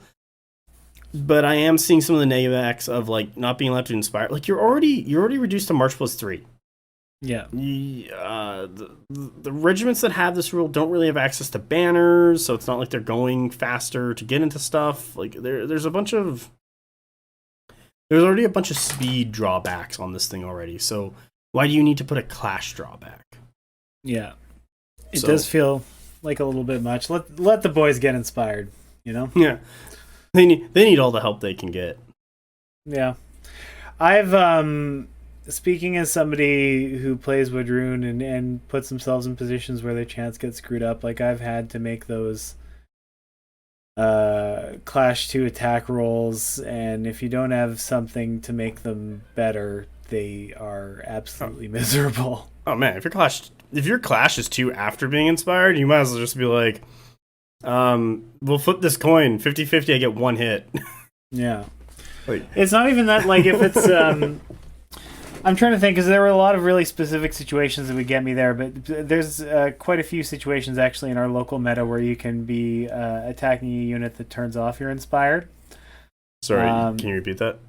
but I am seeing some of the negative acts of not being allowed to inspire. You're already reduced to March +3. Yeah. The regiments that have this rule don't really have access to banners, so it's not they're going faster to get into stuff. There's already a bunch of speed drawbacks on this thing already. So why do you need to put a clash drawback? Yeah. It does feel a little bit much. Let the boys get inspired, Yeah. They need all the help they can get. Yeah. I've speaking as somebody who plays Wadroon and puts themselves in positions where their chance gets screwed up, I've had to make those clash 2 attack rolls, and if you don't have something to make them better, they are absolutely miserable. Oh man, if your clash is 2 after being inspired, you might as well just be we'll flip this coin 50-50, I get 1 hit. Yeah. It's not even that, if it's I'm trying to think because there were a lot of really specific situations that would get me there, but there's quite a few situations actually in our local meta where you can be attacking a unit that turns off your inspired. Sorry, can you repeat that?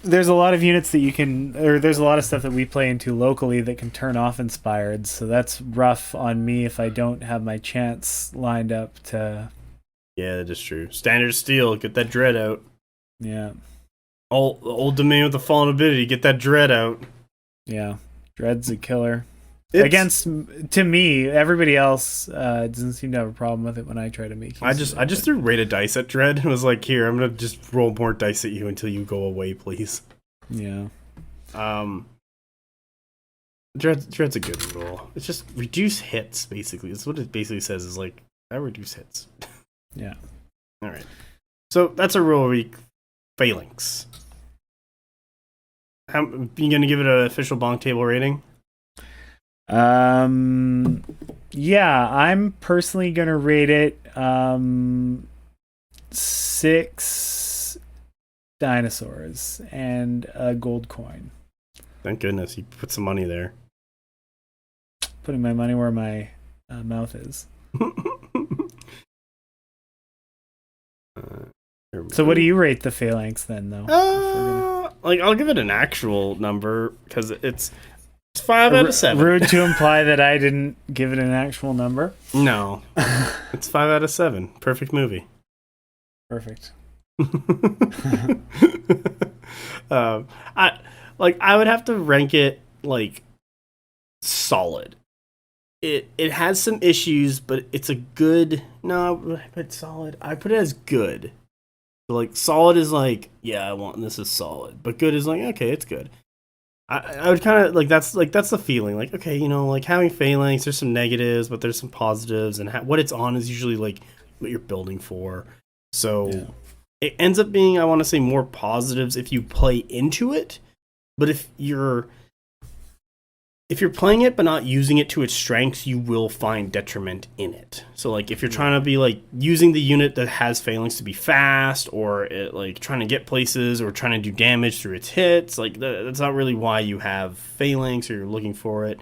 There's a lot of units that you can, or there's a lot of stuff that we play into locally that can turn off inspired, so that's rough on me if I don't have my chance lined up to... Yeah, that is true. Standard steel, get that dread out. Yeah. Old domain with the fallen ability, get that dread out. Yeah, dread's a killer. To me, everybody else doesn't seem to have a problem with it when I try to make use I just threw rated dice at Dread and was like, here, I'm gonna just roll more dice at you until you go away, please. Yeah. Dread's a good rule. It's just reduce hits, basically. It's what it basically says is like, I reduce hits. Yeah. Alright. So that's a rule week. Phalanx. How you gonna give it an official BonkTable rating? Yeah, I'm personally gonna rate it 6 dinosaurs and a gold coin. Thank goodness you put some money there. Putting my money where my mouth is. So what do you rate the phalanx then, though? Like I'll give it an actual number because it's 5 out of 7. Rude to imply that I didn't give it an actual number. No, it's 5 out of 7. Perfect movie. Perfect. I would have to rank it like solid. It has some issues, but it's a good. No, I put solid. I put it as good. So like solid is like, yeah, I want this is solid, but good is like, okay, it's good. I would kind of like that's the feeling like, okay, you know, like having phalanx, there's some negatives, but there's some positives, and what it's on is usually like what you're building for. So it ends up being, I want to say, more positives if you play into it, but if you're playing it but not using it to its strengths, you will find detriment in it. So like if you're trying to be like using the unit that has phalanx to be fast, or like trying to get places or trying to do damage through its hits, like that's not really why you have phalanx or you're looking for it.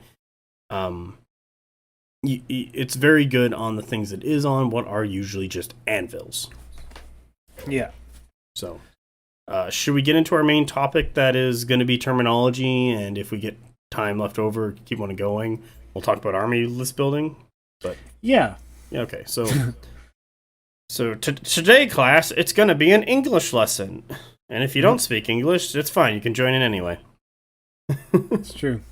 It's very good on the things it is on, what are usually just anvils. Yeah. So should we get into our main topic that is going to be terminology, and if we get time left over, keep on going, we'll talk about army list building. But yeah, okay, so today, class, it's gonna be an English lesson, and if you don't speak English, it's fine, you can join in anyway. It's true.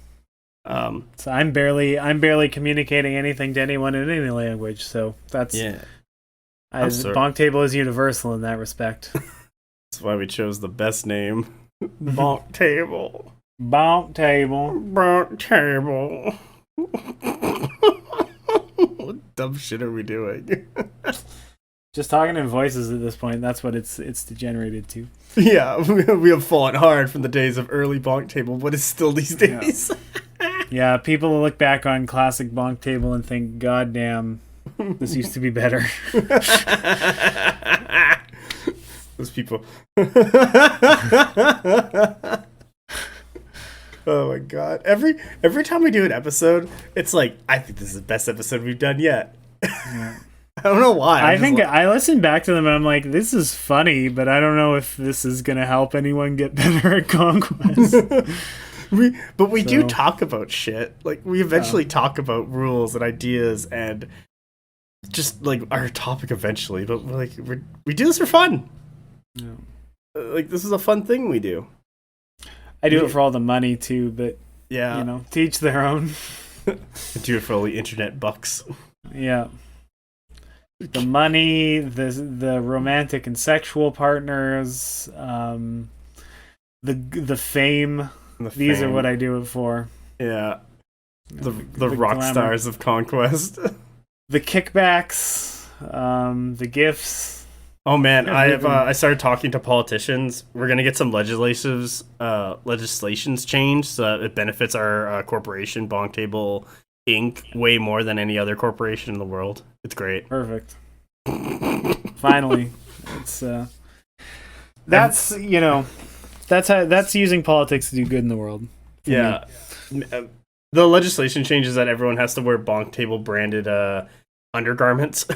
So I'm barely communicating anything to anyone in any language, so that's BonkTable is universal in that respect. That's why we chose the best name. BonkTable. BonkTable. What dumb shit are we doing? Just talking in voices at this point. That's what it's degenerated to. Yeah, we have fallen hard from the days of early BonkTable, but it's still these days. Yeah, people will look back on classic BonkTable and think, God damn, this used to be better. Those people. Oh my god. Every time we do an episode, it's like, I think this is the best episode we've done yet. Yeah. I don't know why. I listen back to them and I'm like, this is funny, but I don't know if this is going to help anyone get better at Conquest. we do talk about shit. Like, we eventually talk about rules and ideas and just like our topic eventually, but like we do this for fun. Yeah. Like, this is a fun thing we do. I do it for all the money too, but yeah, you know, to each their own. I do it for all the internet bucks. Yeah, the money, the romantic and sexual partners, the fame. These are what I do it for. Yeah, the rock glamour. Stars of Conquest. The kickbacks, the gifts. Oh man, I started talking to politicians. We're gonna get some legislations changed so that it benefits our corporation, BonkTable Inc., way more than any other corporation in the world. It's great. Perfect. Finally, it's that's using politics to do good in the world. Yeah. The legislation changes that everyone has to wear BonkTable branded undergarments.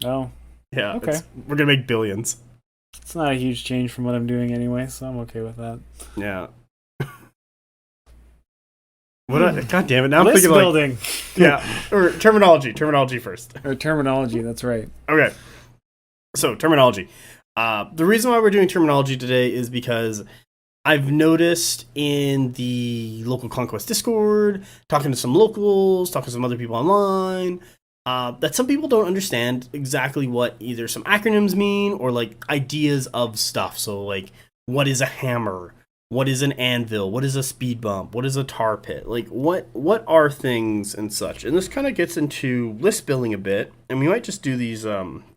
Oh, Yeah. okay. We're going to make billions. It's not a huge change from what I'm doing anyway, so I'm okay with that. Yeah. God damn it. Now I'm List thinking building. Yeah. Or terminology. Terminology first. Or terminology, that's right. Okay. So, terminology. The reason why we're doing terminology today is because I've noticed in the local Conquest Discord, talking to some locals, talking to some other people online, that some people don't understand exactly what either some acronyms mean or like ideas of stuff. So, like, what is a hammer? What is an anvil? What is a speed bump? What is a tar pit? Like, what are things and such? And this kind of gets into list building a bit, and we might just do these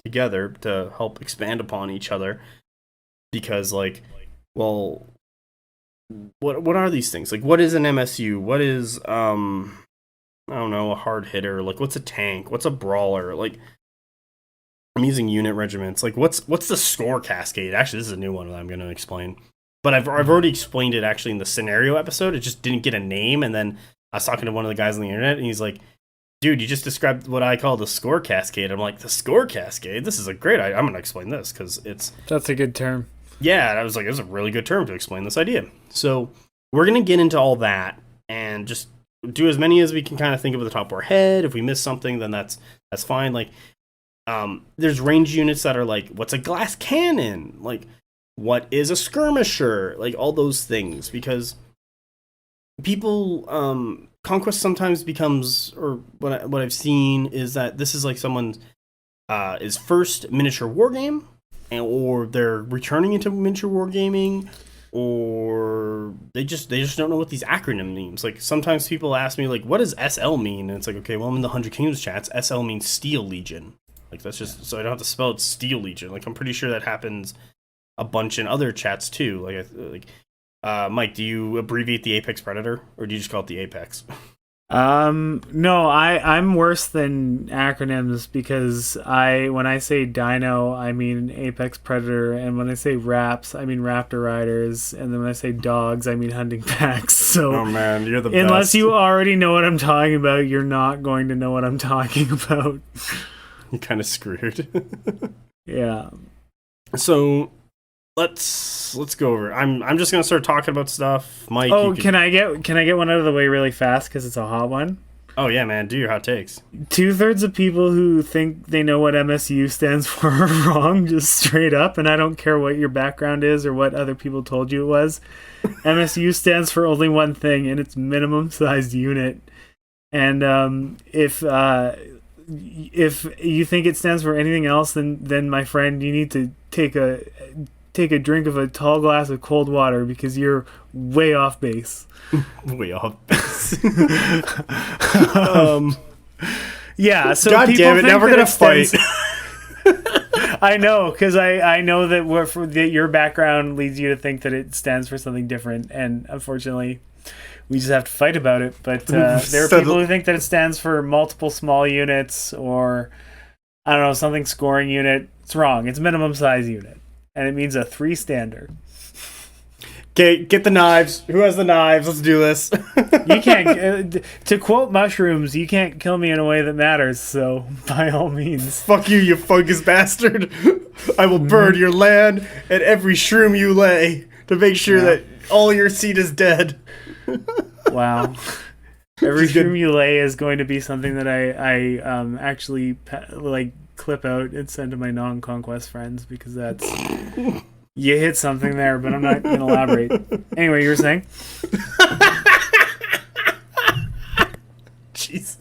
together to help expand upon each other. Because, like, well, what are these things? Like, what is an MSU? What is I don't know, a hard hitter? Like, what's a tank? What's a brawler? Like, I'm using unit regiments. Like, what's the score cascade? Actually, this is a new one that I'm going to explain. But I've already explained it actually in the scenario episode. It just didn't get a name. And then I was talking to one of the guys on the internet, and he's like, dude, you just described what I call the score cascade. I'm like, the score cascade? This is a great idea. I'm going to explain this because it's... That's a good term. Yeah, and I was like, it was a really good term to explain this idea. So we're going to get into all that and just do as many as we can kind of think of at the top of our head. If we miss something, then that's fine. Like, there's range units that are like, what's a glass cannon? Like, what is a skirmisher? Like, all those things, because people, Conquest sometimes becomes, or what I've seen is that this is like someone's is first miniature war game, or they're returning into miniature wargaming, or they just don't know what these acronym means. Like, sometimes people ask me, like, what does SL mean? And it's like, okay, well, I'm in the 100 Kingdoms chats. SL means Steel Legion. Like, that's just so I don't have to spell it Steel Legion. Like, I'm pretty sure that happens a bunch in other chats too. Like Mike, do you abbreviate the Apex Predator, or do you just call it the Apex? No, I'm worse than acronyms, because when I say Dino, I mean Apex Predator, and when I say Raps, I mean Raptor Riders, and then when I say Dogs, I mean Hunting Packs. So, oh man, you're the best. Unless you already know what I'm talking about, you're not going to know what I'm talking about. You're kind of screwed. Yeah. So let's go over. I'm just gonna start talking about stuff. Mike. Oh, can I get one out of the way really fast because it's a hot one? Oh yeah, man. Do your hot takes. 2/3 of people who think they know what MSU stands for are wrong, just straight up. And I don't care what your background is or what other people told you it was. MSU stands for only one thing, and it's minimum sized unit. And if you think it stands for anything else, then my friend, you need to take a drink of a tall glass of cold water, because you're way off base. Way off base. Yeah, so God damn it, now we're gonna fight. I know, because I know that your background leads you to think that it stands for something different, and unfortunately we just have to fight about it. But there are people who think that it stands for multiple small units, or I don't know, something scoring unit. It's wrong. It's minimum size unit, and it means a 3 standard. Okay, get the knives. Who has the knives? Let's do this. You can't, to quote Mushrooms, you can't kill me in a way that matters, so by all means. Fuck you, you fungus bastard. I will burn your land and every shroom you lay to make sure that all your seed is dead. Wow. Every shroom you lay is going to be something that I actually like clip out and send to my non-Conquest friends, because that's... You hit something there, but I'm not going to elaborate. Anyway, you were saying? Jeez.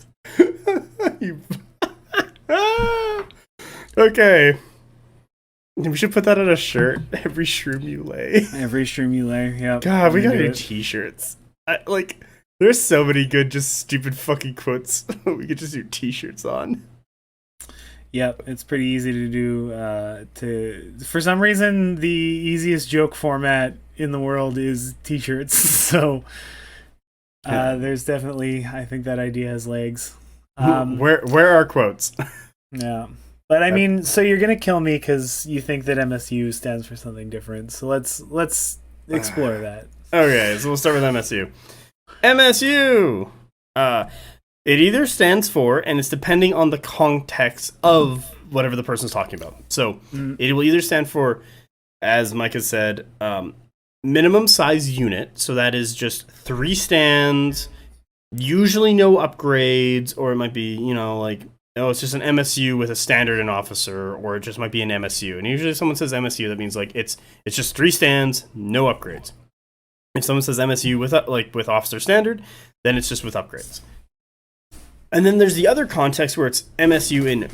Okay. We should put that on a shirt. Every shroom you lay. Every shroom you lay, yeah. God, we gotta do t-shirts. There's so many good, just stupid fucking quotes we could just do t-shirts on. Yep, it's pretty easy to do. For some reason, the easiest joke format in the world is t-shirts. So there's definitely, I think that idea has legs. Where are quotes? Yeah, but I mean, so you're gonna kill me because you think that MSU stands for something different. So let's explore that. Okay, so we'll start with MSU. MSU. It either stands for, and it's depending on the context of whatever the person's talking about. So it will either stand for, as Mike has said, minimum size unit. So that is just 3 stands, usually no upgrades, or it might be, like, oh, it's just an MSU with a standard and officer, or it just might be an MSU. And usually if someone says MSU, that means like it's just 3 stands, no upgrades. If someone says MSU with officer standard, then it's just with upgrades. And then there's the other context where it's MSU in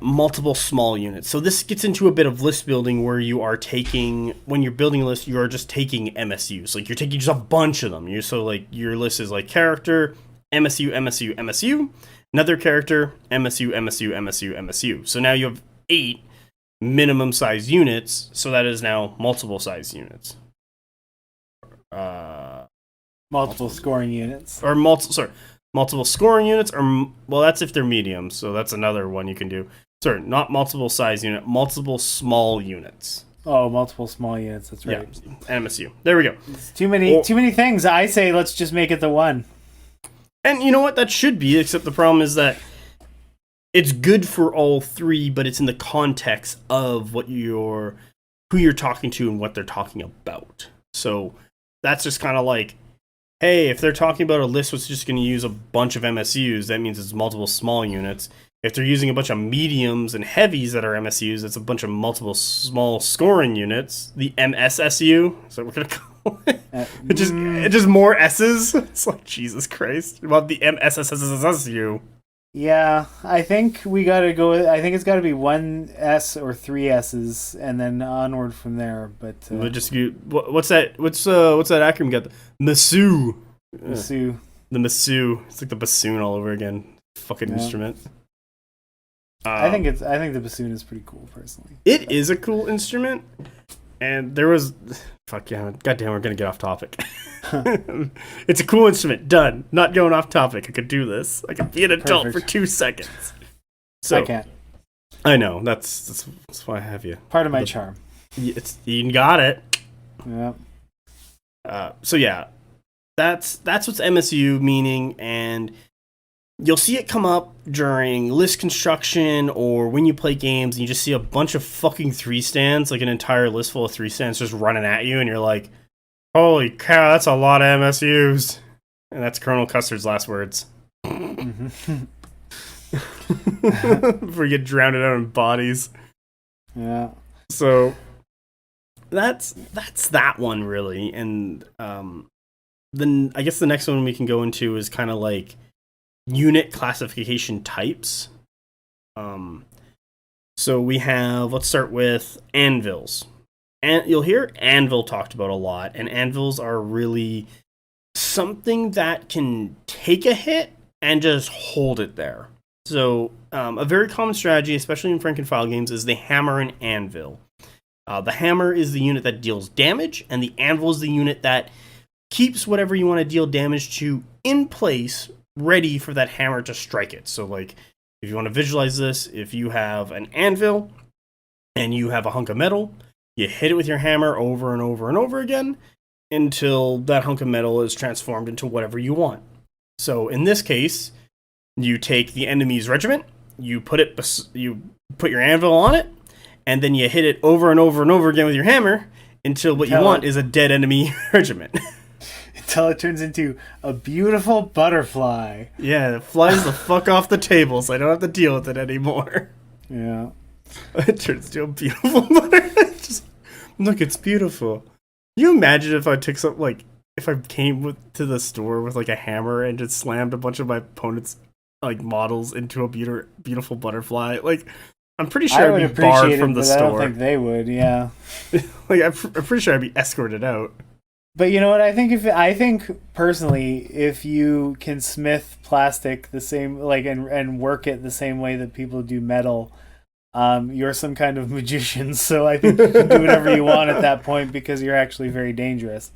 multiple small units. So this gets into a bit of list building where when you're building a list, you are just taking MSUs. Like you're taking just a bunch of them. Your list is like character, MSU, MSU, MSU, another character, MSU, MSU, MSU, MSU. So now you have 8 minimum size units. So that is now multiple size units. Multiple scoring units. Or multiple scoring units, that's if they're medium, so that's another one you can do. Sorry, not multiple size unit, multiple small units. Oh, multiple small units, that's right. Yeah, MSU. There we go. It's too many things. I say let's just make it the one. And you know what? That should be, except the problem is that it's good for all 3, but it's in the context of who you're talking to and what they're talking about. So that's just kind of like, hey, if they're talking about a list that's just going to use a bunch of MSUs, that means it's multiple small units. If they're using a bunch of mediums and heavies that are MSUs, it's a bunch of multiple small scoring units. The MSSU, so we're going to call it. It's just more S's. It's like, Jesus Christ. Well, the MSSSSU. Yeah, I think we got to go I think it's got to be 1 S or 3 S's and then onward from there, but we'll just what's that acronym got? MSU. MSU. The MSU. It's like the bassoon all over again. Fucking instrument. I think the bassoon is pretty cool personally. It is a cool instrument. And there was goddamn, we're gonna get off topic. It's a cool instrument. Done. Not going off topic. I could do this. I could be an adult for 2 seconds. So I can't. I know. That's why I have you. Part of my charm. You got it. Yeah. So yeah, that's what's MSU meaning, and you'll see it come up during list construction or when you play games and you just see a bunch of fucking 3 stands, like an entire list full of 3 stands just running at you, and you're like, holy cow, that's a lot of MSUs. And that's Colonel Custard's last words. Before you get drowned out in bodies. Yeah. So that's that one really. And then I guess the next one we can go into is kind of like unit classification types. So we have, let's start with anvils. And you'll hear anvil talked about a lot, and anvils are really something that can take a hit and just hold it there. So a very common strategy, especially in Frankenfile games, is the hammer and anvil. The hammer is the unit that deals damage, and the anvil is the unit that keeps whatever you want to deal damage to in place, ready for that hammer to strike it. So like, if you want to visualize this, if you have an anvil and you have a hunk of metal, you hit it with your hammer over and over and over again until that hunk of metal is transformed into whatever you want. So in this case, you take the enemy's regiment, you put your anvil on it, and then you hit it over and over and over again with your hammer until what you want is a dead enemy regiment. Until it turns into a beautiful butterfly. Yeah, it flies the fuck off the table, so I don't have to deal with it anymore. Yeah. It turns into a beautiful butterfly. Just look, it's beautiful. Can you imagine if I took something like, if I came to the store with like a hammer and just slammed a bunch of my opponent's like models into a beautiful butterfly? Like, I'm pretty sure I'd be barred from the store. I don't think they would. Yeah. Like, I'm pretty sure I'd be escorted out. But you know what? I think personally, if you can smith plastic the same, like, and work it the same way that people do metal, you're some kind of magician. So I think you can do whatever you want at that point because you're actually very dangerous.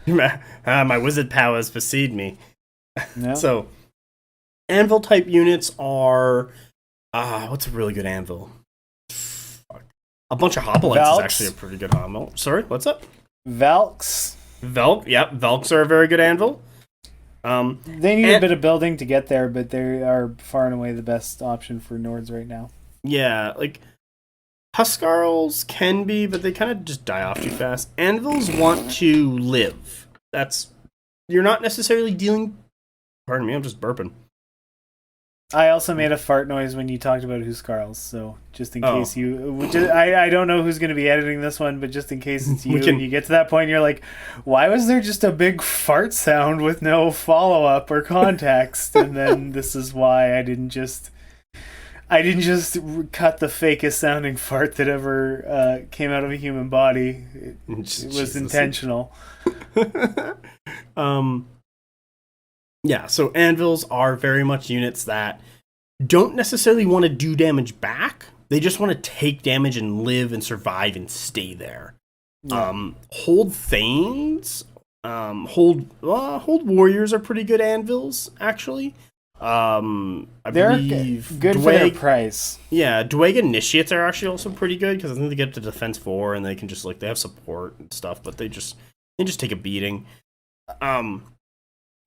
My wizard powers precede me. No? So, anvil type units are what's a really good anvil? Fuck. A bunch of hoplites is actually a pretty good anvil. Sorry, what's up? Valks. Velks are a very good anvil. They need a bit of building to get there, but they are far and away the best option for Nords right now. Yeah, like Huskarls can be, but they kind of just die off too fast. Anvils want to live. You're not necessarily dealing. Pardon me, I'm just burping. I also made a fart noise when you talked about Huskarls, so just in case I don't know who's going to be editing this one, but just in case it's you and you get to that point and you're like, why was there just a big fart sound with no follow-up or context? And then this is why I didn't just cut the fakest sounding fart that ever came out of a human body. It was intentional. Yeah, so anvils are very much units that don't necessarily want to do damage back. They just want to take damage and live and survive and stay there. Yeah. Hold Thanes, hold warriors are pretty good anvils, actually. I believe good for their price. Yeah, Dweg Initiates are actually also pretty good because I think they get up to defense 4 and they can just they have support and stuff, but they just take a beating.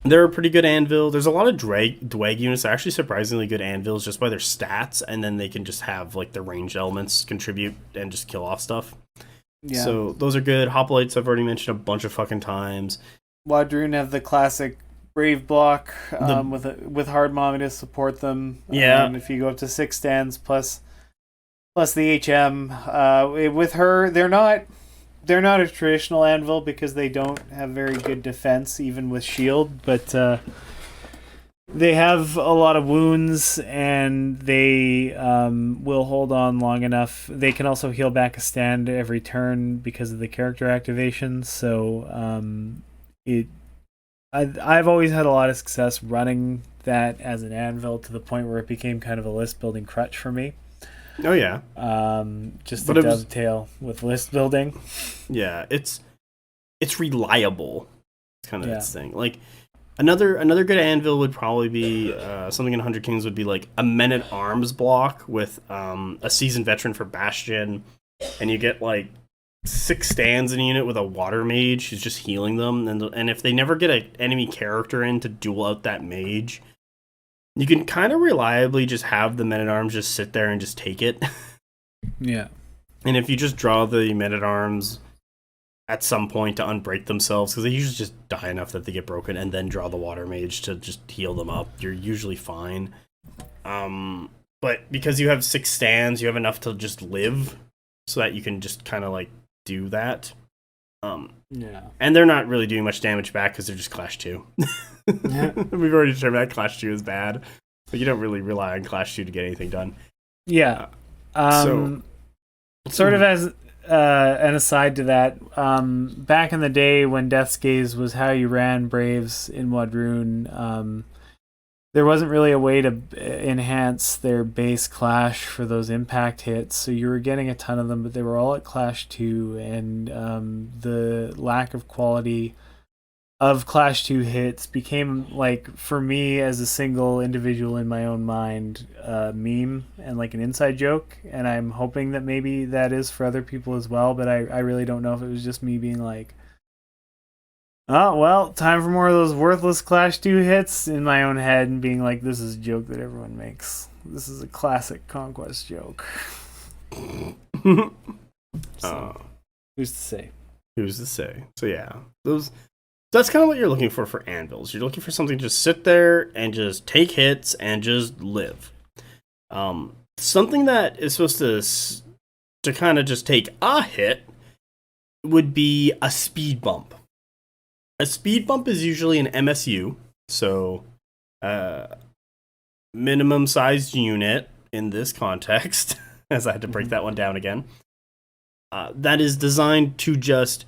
They're a pretty good anvil. There's a lot of Dweg units that are actually surprisingly good anvils just by their stats, and then they can just have their ranged elements contribute and just kill off stuff. Yeah. So those are good. Hoplites I've already mentioned a bunch of fucking times. Wadroon have the classic Brave block with Hard Mommy to support them. Yeah. If you go up to 6 stands plus the HM, with her, they're not a traditional anvil because they don't have very good defense even with shield, but they have a lot of wounds and they will hold on long enough. They can also heal back a stand every turn because of the character activation. So I've always had a lot of success running that as an anvil to the point where it became kind of a list building crutch for me. Oh yeah. Just to dovetail with list building. Yeah, it's reliable. It's kind of its thing. Another good anvil would probably be something in 100 Kings would be a men-at-arms block with a seasoned veteran for Bastion, and you get 6 stands in a unit with a water mage who's just healing them, and if they never get an enemy character in to duel out that mage, you can kind of reliably just have the men-at-arms just sit there and just take it. Yeah. And if you just draw the men-at-arms at some point to unbreak themselves, because they usually just die enough that they get broken, and then draw the water mage to just heal them up, you're usually fine. But because you have 6 stands, you have enough to just live, so that you can just kind of do that. Yeah. And they're not really doing much damage back because they're just Clash 2. We've already determined that Clash 2 is bad. But you don't really rely on Clash 2 to get anything done. Yeah. Sort of as an aside to that, back in the day when Death's Gaze was how you ran Braves in Wadroon, there wasn't really a way to enhance their base Clash for those impact hits, so you were getting a ton of them, but they were all at Clash 2, and the lack of quality of Clash 2 hits became, for me as a single individual in my own mind, a meme and an inside joke, and I'm hoping that maybe that is for other people as well, but I really don't know if it was just me being oh, well, time for more of those worthless Clash 2 hits in my own head and being this is a joke that everyone makes. This is a classic Conquest joke. So, who's to say? Who's to say? So yeah, that's kind of what you're looking for anvils. You're looking for something to just sit there and just take hits and just live. Something that is supposed to kind of just take a hit would be a speed bump. A speed bump is usually an MSU, so minimum sized unit in this context, as I had to break that one down again. That is designed to just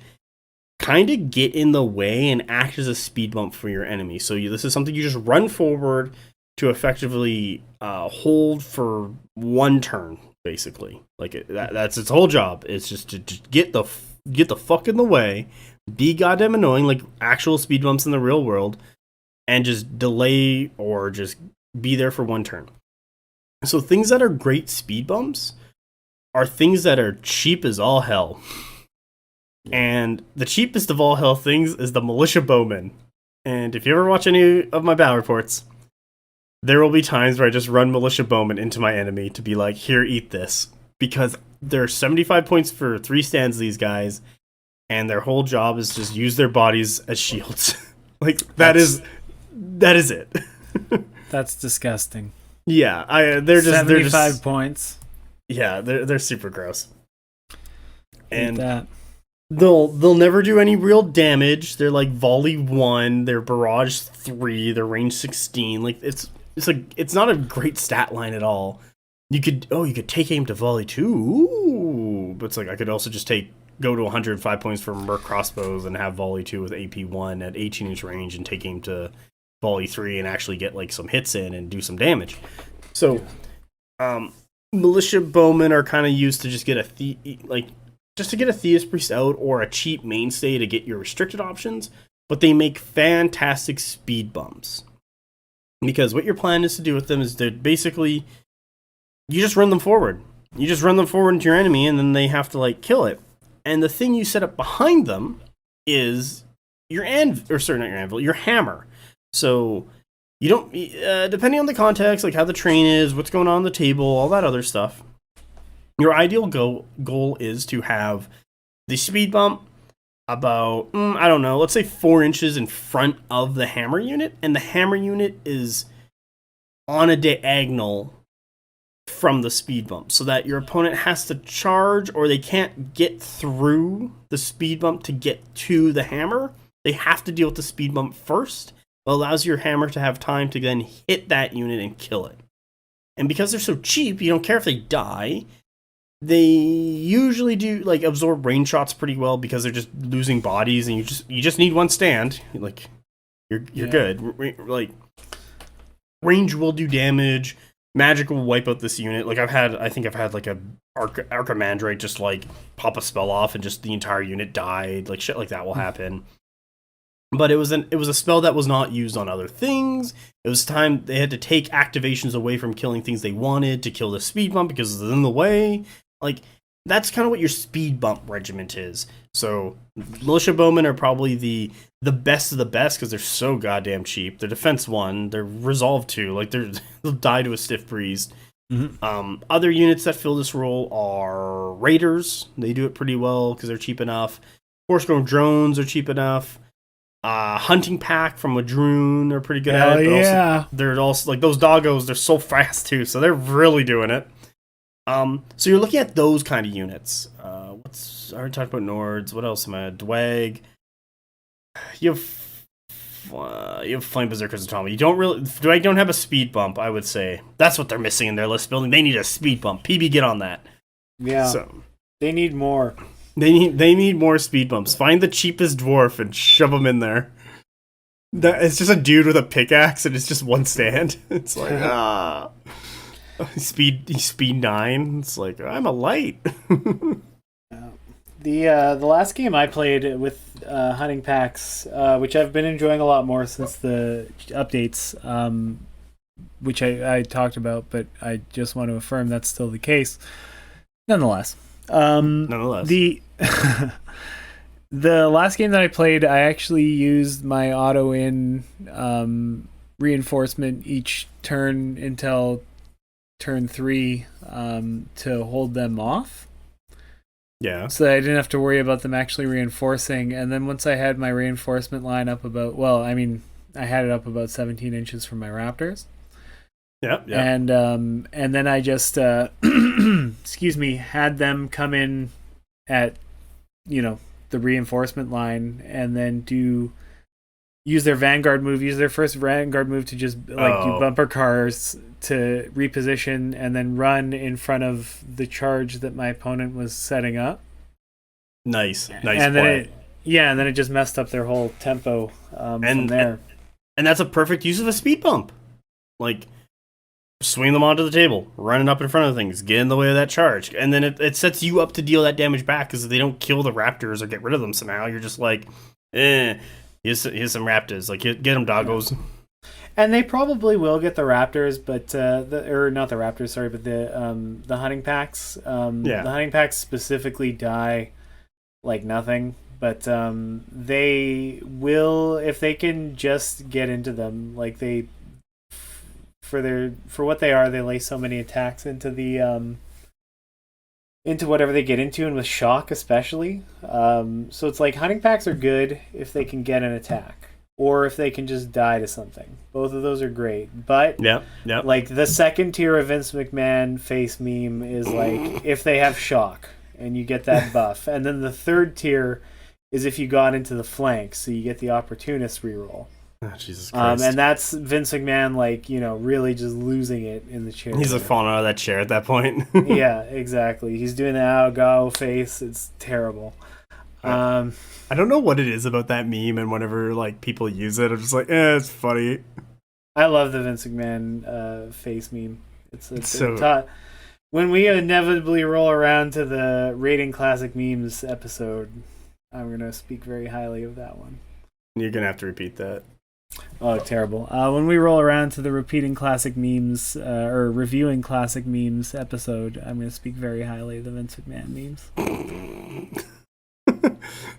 kind of get in the way and act as a speed bump for your enemy. So this is something you just run forward to effectively hold for one turn, basically. That's its whole job. It's just to get the fuck in the way, be goddamn annoying, like actual speed bumps in the real world, and just delay or just be there for one turn. So things that are great speed bumps are things that are cheap as all hell. And the cheapest of all hell things is the Militia Bowman. And if you ever watch any of my battle reports, there will be times where I just run Militia Bowman into my enemy to be like, here, eat this. Because there are 75 points for 3 stands, these guys, and their whole job is just use their bodies as shields. Like, that is it. That's disgusting. Yeah, they're just 75 points. Yeah, they're super gross. And that. They'll never do any real damage. They're like volley 1, they're barrage 3, they're range 16. Like it's not a great stat line at all. You could take aim to volley 2. Ooh, but it's like I could also just go to 105 points for Merc crossbows and have volley 2 with AP 1 at 18-inch range and take aim to volley 3 and actually get like some hits in and do some damage. So Militia Bowmen are kind of used to just get just to get a Theus Priest out or a cheap mainstay to get your restricted options, but they make fantastic speed bumps. Because what your plan is to do with them is to basically, you just run them forward. You just run them forward into your enemy and then they have to like kill it. And the thing you set up behind them is your your hammer. So you don't, depending on the context, like how the train is, what's going on the table, all that other stuff, your ideal goal is to have the speed bump about, I don't know, let's say 4 inches in front of the hammer unit, and the hammer unit is on a diagonal from the speed bump, so that your opponent has to charge or they can't get through the speed bump to get to the hammer. They have to deal with the speed bump first. It allows your hammer to have time to then hit that unit and kill it. And because they're so cheap, you don't care if they die. They usually do like absorb range shots pretty well because they're just losing bodies, and you just need one stand. Like you're good. Like range will do damage. Magic will wipe out this unit. Like I think I've had like a Archimandrite just like pop a spell off and just the entire unit died. Like shit like that will happen. But it was a spell that was not used on other things. It was time they had to take activations away from killing things they wanted to kill the speed bump because it's in the way. Like, that's kind of what your speed bump regiment is. So, Militia Bowmen are probably the best of the best because they're so goddamn cheap. They're defense 1, they're resolve 2, like they'll die to a stiff breeze. Mm-hmm. Other units that fill this role are Raiders. They do it pretty well because they're cheap enough. Horse-grown drones are cheap enough. Hunting pack from Madroon are pretty good at it. But also, they're also like those doggos. They're so fast too, so they're really doing it. So you're looking at those kind of units. I already talked about Nords. What else am I? Dwag. You have Flame Berserkers and Tommy. Dwag don't have a speed bump. I would say that's what they're missing in their list building. They need a speed bump. PB, get on that. Yeah. So they need more. They need more speed bumps. Find the cheapest dwarf and shove them in there. It's just a dude with a pickaxe and it's just one stand. It's like speed 9. It's like I'm a light. The last game I played with hunting packs, which I've been enjoying a lot more since the updates, which I talked about, but I just want to affirm that's still the case. Nonetheless. The last game that I played, I actually used my auto-in reinforcement each turn until turn 3 to hold them off. Yeah. So that I didn't have to worry about them actually reinforcing. And then once I had my reinforcement line up I had it up about 17 inches from my raptors. Yeah. And then I just had them come in at the reinforcement line and then use their vanguard move, use their first vanguard move to just do bumper cars to reposition and then run in front of the charge that my opponent was setting up. Nice and play. Then it just messed up their whole tempo from there. And that's a perfect use of a speed bump. Like, swing them onto the table, running up in front of things, get in the way of that charge, and then it sets you up to deal that damage back because if they don't kill the raptors or get rid of them somehow, you're just like, here's some raptors, like get them doggos. And they probably will get the raptors, but not the raptors, sorry, but the hunting packs. The hunting packs specifically die like nothing. But they will, if they can just get into them, like they, for what they are, they lay so many attacks into the into whatever they get into, and with shock especially. So it's like hunting packs are good if they can get an attack, or if they can just die to something. Both of those are great. But yeah. like the second tier of Vince McMahon face meme is like if they have shock and you get that buff, and then the third tier is if you got into the flank, so you get the opportunist reroll. Oh, Jesus Christ. And that's Vince McMahon, like, really just losing it in the chair. He's like falling out of that chair at that point. Yeah, exactly. He's doing the "ow face." It's terrible. I don't know what it is about that meme, and whenever like people use it, I'm just like, it's funny. I love the Vince McMahon face meme. It's so... when we inevitably roll around to the Rating Classic Memes episode, I'm gonna speak very highly of that one. You're gonna have to repeat that. Oh, terrible. When we roll around to the repeating classic memes, or reviewing classic memes episode, I'm going to speak very highly of the Vince McMahon memes.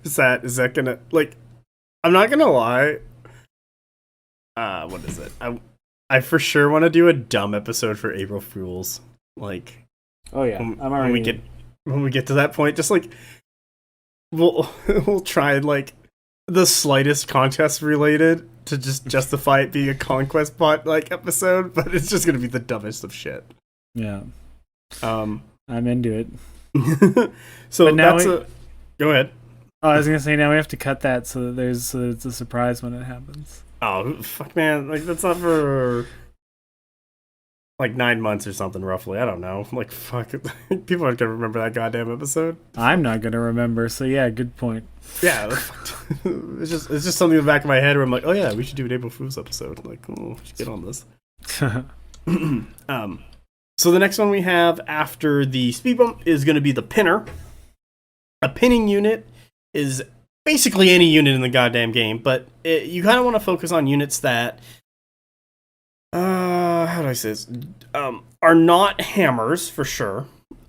Is that going to, like, I'm not going to lie. What is it? I for sure want to do a dumb episode for April Fools. Like, oh yeah, when we get to that point, just like, we'll try and like the slightest contest related to just justify it being a Conquest bot like episode, but it's just gonna be the dumbest of shit. Yeah. I'm into it. So go ahead. Oh, I was gonna say, now we have to cut that so that it's a surprise when it happens. Oh fuck, man! Like that's not for like 9 months or something, roughly. I don't know. Like fuck, people aren't gonna remember that goddamn episode. I'm not gonna remember. So yeah, good point. Yeah, it's just something in the back of my head where I'm like, oh yeah, we should do an April Fool's episode. Like, we should get on this. So the next one we have after the speed bump is going to be the pinner. A pinning unit is basically any unit in the goddamn game, but you kind of want to focus on units that, how do I say this? Are not hammers for sure.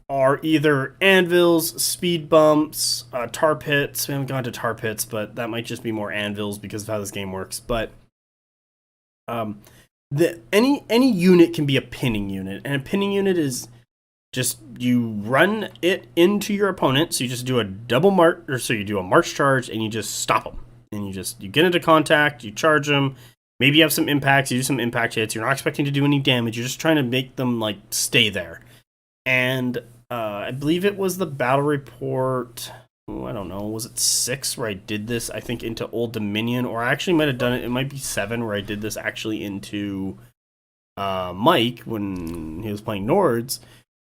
Are either anvils, speed bumps, tar pits. We haven't gone to tar pits, but that might just be more anvils because of how this game works. But any unit can be a pinning unit, and a pinning unit is just you run it into your opponent. So you just do a double march, or so you do a march charge, and you just stop them, and you get into contact, you charge them. Maybe you have some impacts, you do some impact hits. You're not expecting to do any damage. You're just trying to make them like stay there. And I believe it was the battle report. I don't know. Was it 6 where I did this? I think into Old Dominion, or I actually might have done it. It might be 7 where I did this actually into Mike when he was playing Nords.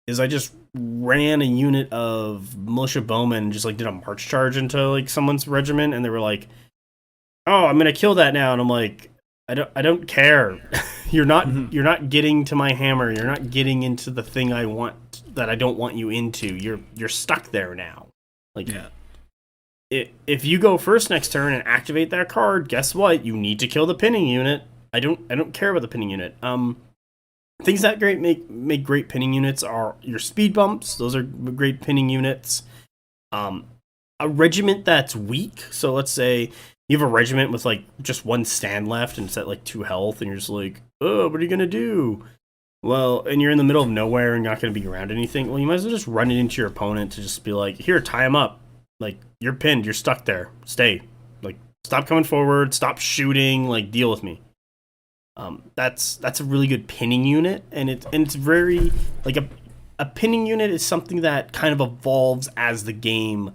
Is I just ran a unit of militia bowmen and just like did a march charge into like someone's regiment, and they were like, "Oh, I'm gonna kill that now," and I'm like, I don't care. You're not getting to my hammer. You're not getting into the thing I want that I don't want you into. You're stuck there now. Like, yeah. If you go first next turn and activate that card, guess what? You need to kill the pinning unit. I don't care about the pinning unit. Things that make great pinning units are your speed bumps. Those are great pinning units. A regiment that's weak. So let's say you have a regiment with like just 1 stand left and it's at like 2 health, and you're just like, oh, what are you gonna do? Well, and you're in the middle of nowhere and you're not gonna be around anything. Well, you might as well just run it into your opponent to just be like, here, tie him up. Like, you're pinned, you're stuck there. Stay. Like, stop coming forward, stop shooting, like, deal with me. That's a really good pinning unit, and it's very like a pinning unit is something that kind of evolves as the game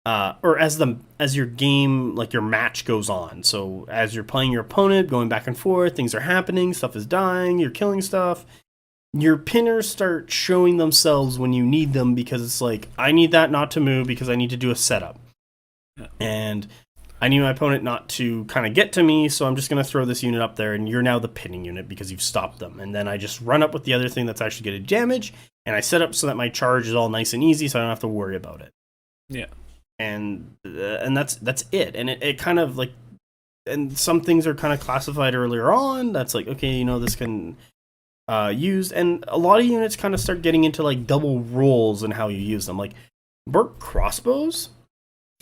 or as your game, like your match goes on. So as you're playing your opponent, going back and forth, things are happening, stuff is dying, you're killing stuff. Your pinners start showing themselves when you need them, because it's like, I need that not to move because I need to do a setup. Yeah. And I need my opponent not to kind of get to me, so I'm just going to throw this unit up there, and you're now the pinning unit because you've stopped them. And then I just run up with the other thing that's actually going to damage, and I set up so that my charge is all nice and easy, so I don't have to worry about it. Yeah. And that's it. And it kind of like, and some things are kind of classified earlier on. That's like, okay, this can use, and a lot of units kind of start getting into like double roles and how you use them. Like Burke crossbows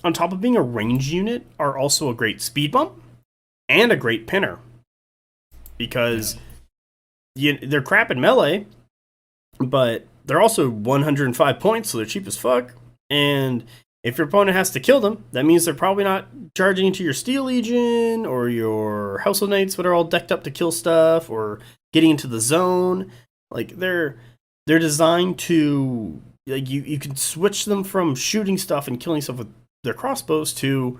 on top of being a range unit, are also a great speed bump and a great pinner. Because they're crap in melee, but they're also 105 points, so they're cheap as fuck. And if your opponent has to kill them, that means they're probably not charging into your Steel Legion or your Household Knights that are all decked up to kill stuff or getting into the zone. Like they're designed to, like, you can switch them from shooting stuff and killing stuff with their crossbows to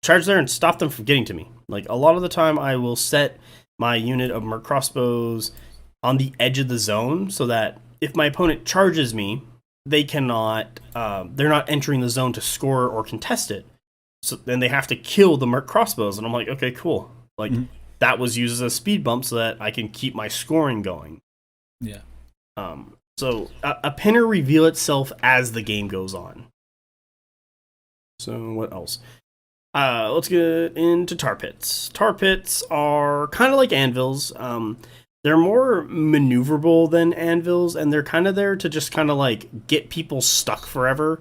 charge there and stop them from getting to me. Like a lot of the time I will set my unit of Merc crossbows on the edge of the zone so that if my opponent charges me, they cannot, they're not entering the zone to score or contest it. So then they have to kill the Merc crossbows. And I'm like, okay, cool. Like that was used as a speed bump so that I can keep my scoring going. Yeah. So a pinner reveal itself as the game goes on. So what else? Let's get into tar pits. Tar pits are kind of like anvils. They're more maneuverable than anvils, and they're kind of there to just kind of like get people stuck forever.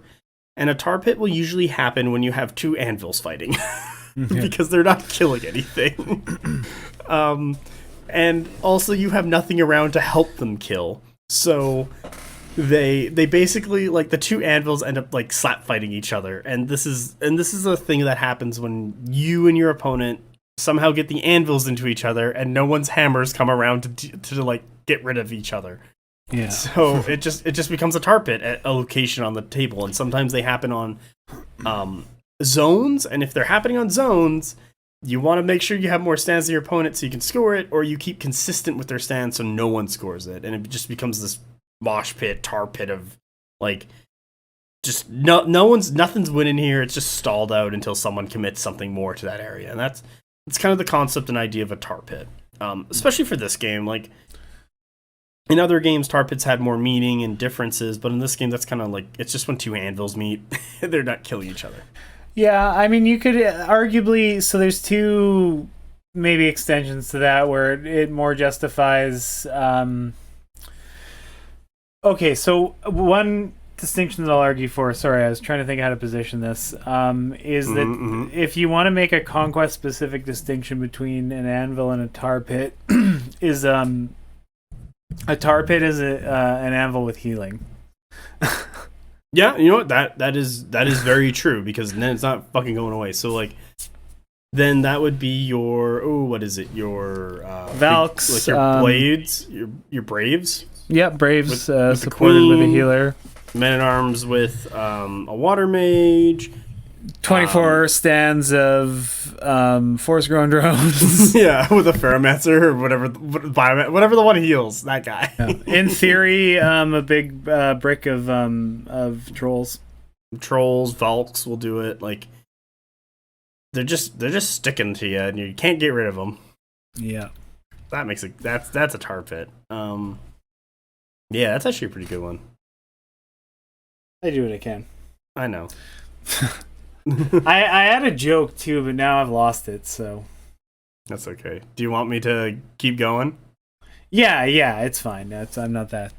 And a tar pit will usually happen when you have two anvils fighting because they're not killing anything. And also you have nothing around to help them kill. So they basically, like, the two anvils end up like slap fighting each other, and this is a thing that happens when you and your opponent somehow get the anvils into each other and no one's hammers come around to like get rid of each other. Yeah. So it just becomes a tar pit at a location on the table, and sometimes they happen on zones, and if they're happening on zones, you want to make sure you have more stands than your opponent so you can score it, or you keep consistent with their stand so no one scores it, and it just becomes this mosh pit, tar pit of like just nothing's winning here. It's just stalled out until someone commits something more to that area, and that's kind of the concept and idea of a tar pit. Especially for this game, like in other games, tar pits had more meaning and differences, but in this game, that's kind of like it's just when two anvils meet, they're not killing each other. Yeah, I mean, you could arguably, so there's two maybe extensions to that where it more justifies. Okay, so one distinction that I'll argue for, sorry, I was trying to think how to position this, is that if you want to make a Conquest specific distinction between an anvil and a tar pit, is a tar pit is an anvil with healing. Yeah, you know what? That is very true, because then it's not fucking going away. So like, then that would be your what is it? Your Valks, like your blades, your braves. Yeah, braves with supported with a healer. Men-at-arms with a water mage. 24 stands of force-grown drones. Yeah, with a Ferromancer or whatever the one heals, that guy. Yeah. In theory, a big brick of trolls. Trolls, Valks will do it. Like they're just sticking to you, and you can't get rid of them. Yeah, that makes it that's a tar pit. Yeah, that's actually a pretty good one. I do what I can. I know. I had a joke too, but now I've lost it, so that's okay. Do you want me to keep going? Yeah, it's fine. I'm not that.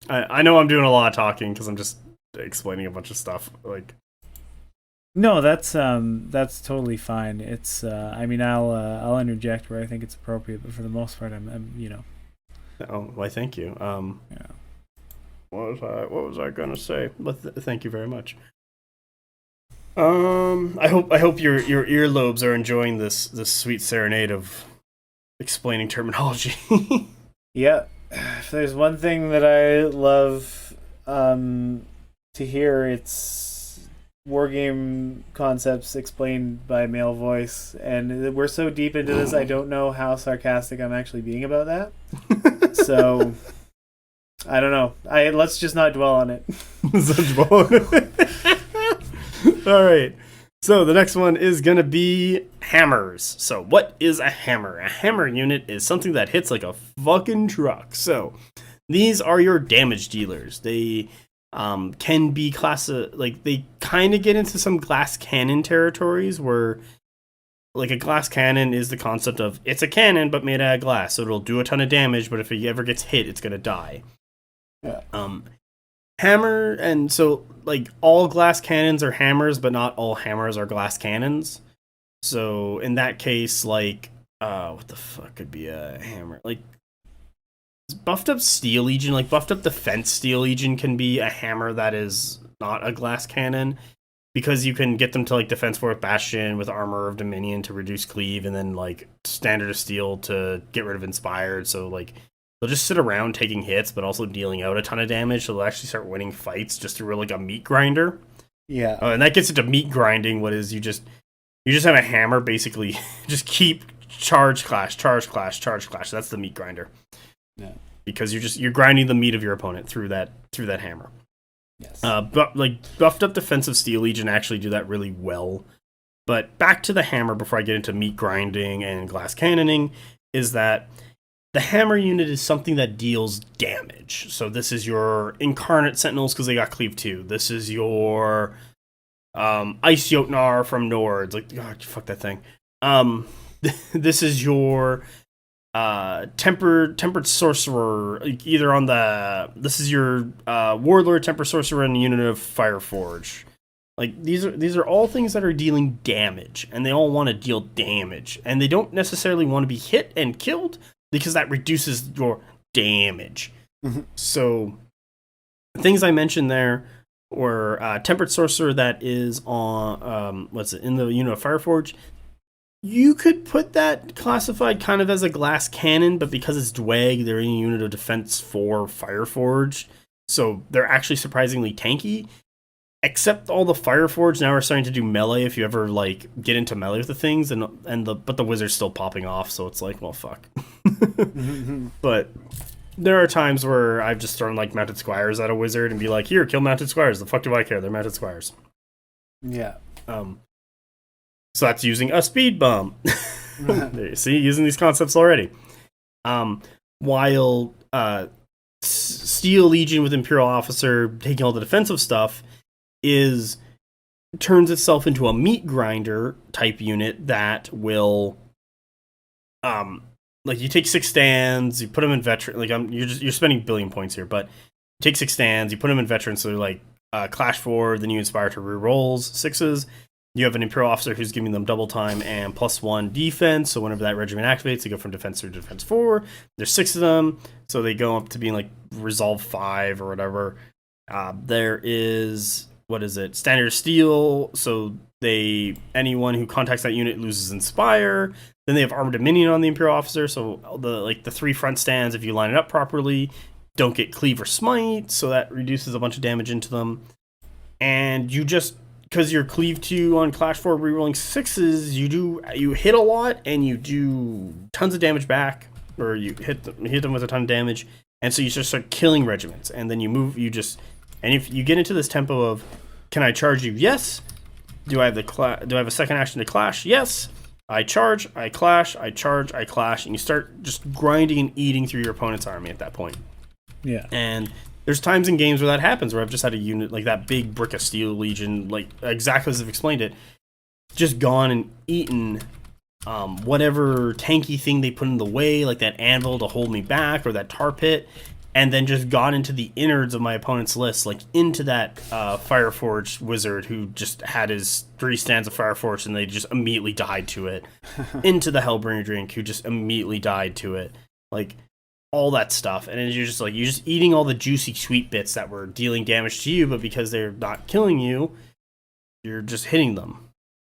I know I'm doing a lot of talking because I'm just explaining a bunch of stuff. Like, no, that's totally fine. It's I mean, I'll interject where I think it's appropriate, but for the most part, I'm you know. Oh, why? Thank you. Yeah. What was I gonna say? But thank you very much. I hope your earlobes are enjoying this sweet serenade of explaining terminology. Yeah, if there's one thing that I love to hear, it's wargame concepts explained by male voice, and we're so deep into this, I don't know how sarcastic I'm actually being about that. So I don't know. Let's just not dwell on it. All right. So the next one is going to be hammers. So what is a hammer? A hammer unit is something that hits like a fucking truck. So these are your damage dealers. They can be like they kind of get into some glass cannon territories where like a glass cannon is the concept of it's a cannon but made out of glass. So it'll do a ton of damage, but if it ever gets hit, it's going to die. Yeah. hammer, and so like all glass cannons are hammers, but not all hammers are glass cannons. So in that case, like, what the fuck could be a hammer? Like, buffed up Steel Legion, like buffed up defense Steel Legion can be a hammer that is not a glass cannon, because you can get them to like defense 4 with Bastion with Armor of Dominion to reduce cleave, and then like Standard of Steel to get rid of Inspired. So like they'll just sit around taking hits, but also dealing out a ton of damage. So they'll actually start winning fights just through like a meat grinder. Yeah. And that gets into meat grinding. What is you just have a hammer basically, just keep charge clash, charge clash, charge clash. That's the meat grinder. Yeah. Because you're grinding the meat of your opponent through that hammer. Yes. But like buffed up defensive Steel Legion actually do that really well. But back to the hammer before I get into meat grinding and glass cannoning, is that the hammer unit is something that deals damage. So this is your Incarnate Sentinels because they got cleave 2. This is your Ice Jotnar from Nords. Like, God, fuck that thing. This is your tempered sorcerer, either on this is your warlord tempered sorcerer and unit of Fireforge. Like these are all things that are dealing damage, and they all want to deal damage, and they don't necessarily want to be hit and killed because that reduces your damage. Mm-hmm. So things I mentioned there were tempered sorcerer that is on in the unit of Fireforge. You could put that classified kind of as a glass cannon, but because it's Dwag, they're in a unit of defense 4 Fireforge, so they're actually surprisingly tanky. Except all the Fireforge now are starting to do melee if you ever like get into melee with the things, but the wizard's still popping off, so it's like, well, fuck. But there are times where I've just thrown like mounted squires at a wizard and be like, here, kill mounted squires. The fuck do I care? They're mounted squires. Yeah. So that's using a speed bump. See, using these concepts already. While Steel Legion with Imperial Officer taking all the defensive stuff turns itself into a meat grinder type unit that will, like you take 6 stands, you put them in veteran. Like you're spending billion points here, but you take 6 stands, you put them in veteran, so they're like clash 4, then you inspire to re-rolls 6s. You have an Imperial Officer who's giving them double time and +1 defense, so whenever that regiment activates, they go from defense 3 to defense 4. There's 6 of them, so they go up to being like Resolve 5 or whatever. There is, Standard Steel, so anyone who contacts that unit loses Inspire. Then they have Armored Dominion on the Imperial Officer, so the 3 front stands, if you line it up properly, don't get Cleave or Smite, so that reduces a bunch of damage into them. And you just, because you're Cleave 2 on Clash 4 rerolling 6s, you hit a lot and you do tons of damage back, or you hit them with a ton of damage, and so you just start killing regiments, and then and if you get into this tempo of, can I charge you? Yes. Do I have a second action to clash? Yes. I charge, I clash, I charge, I clash, and you start just grinding and eating through your opponent's army at that point. Yeah. And there's times in games where that happens, where I've just had a unit like that big Brick of Steel Legion, like exactly as I've explained it, just gone and eaten whatever tanky thing they put in the way, like that anvil to hold me back or that tar pit, and then just gone into the innards of my opponent's list, like into that Fireforged wizard who just had his 3 stands of Fireforged and they just immediately died to it, into the Hellbringer Drink who just immediately died to it, like all that stuff. And you're just eating all the juicy sweet bits that were dealing damage to you, but because they're not killing you, you're just hitting them.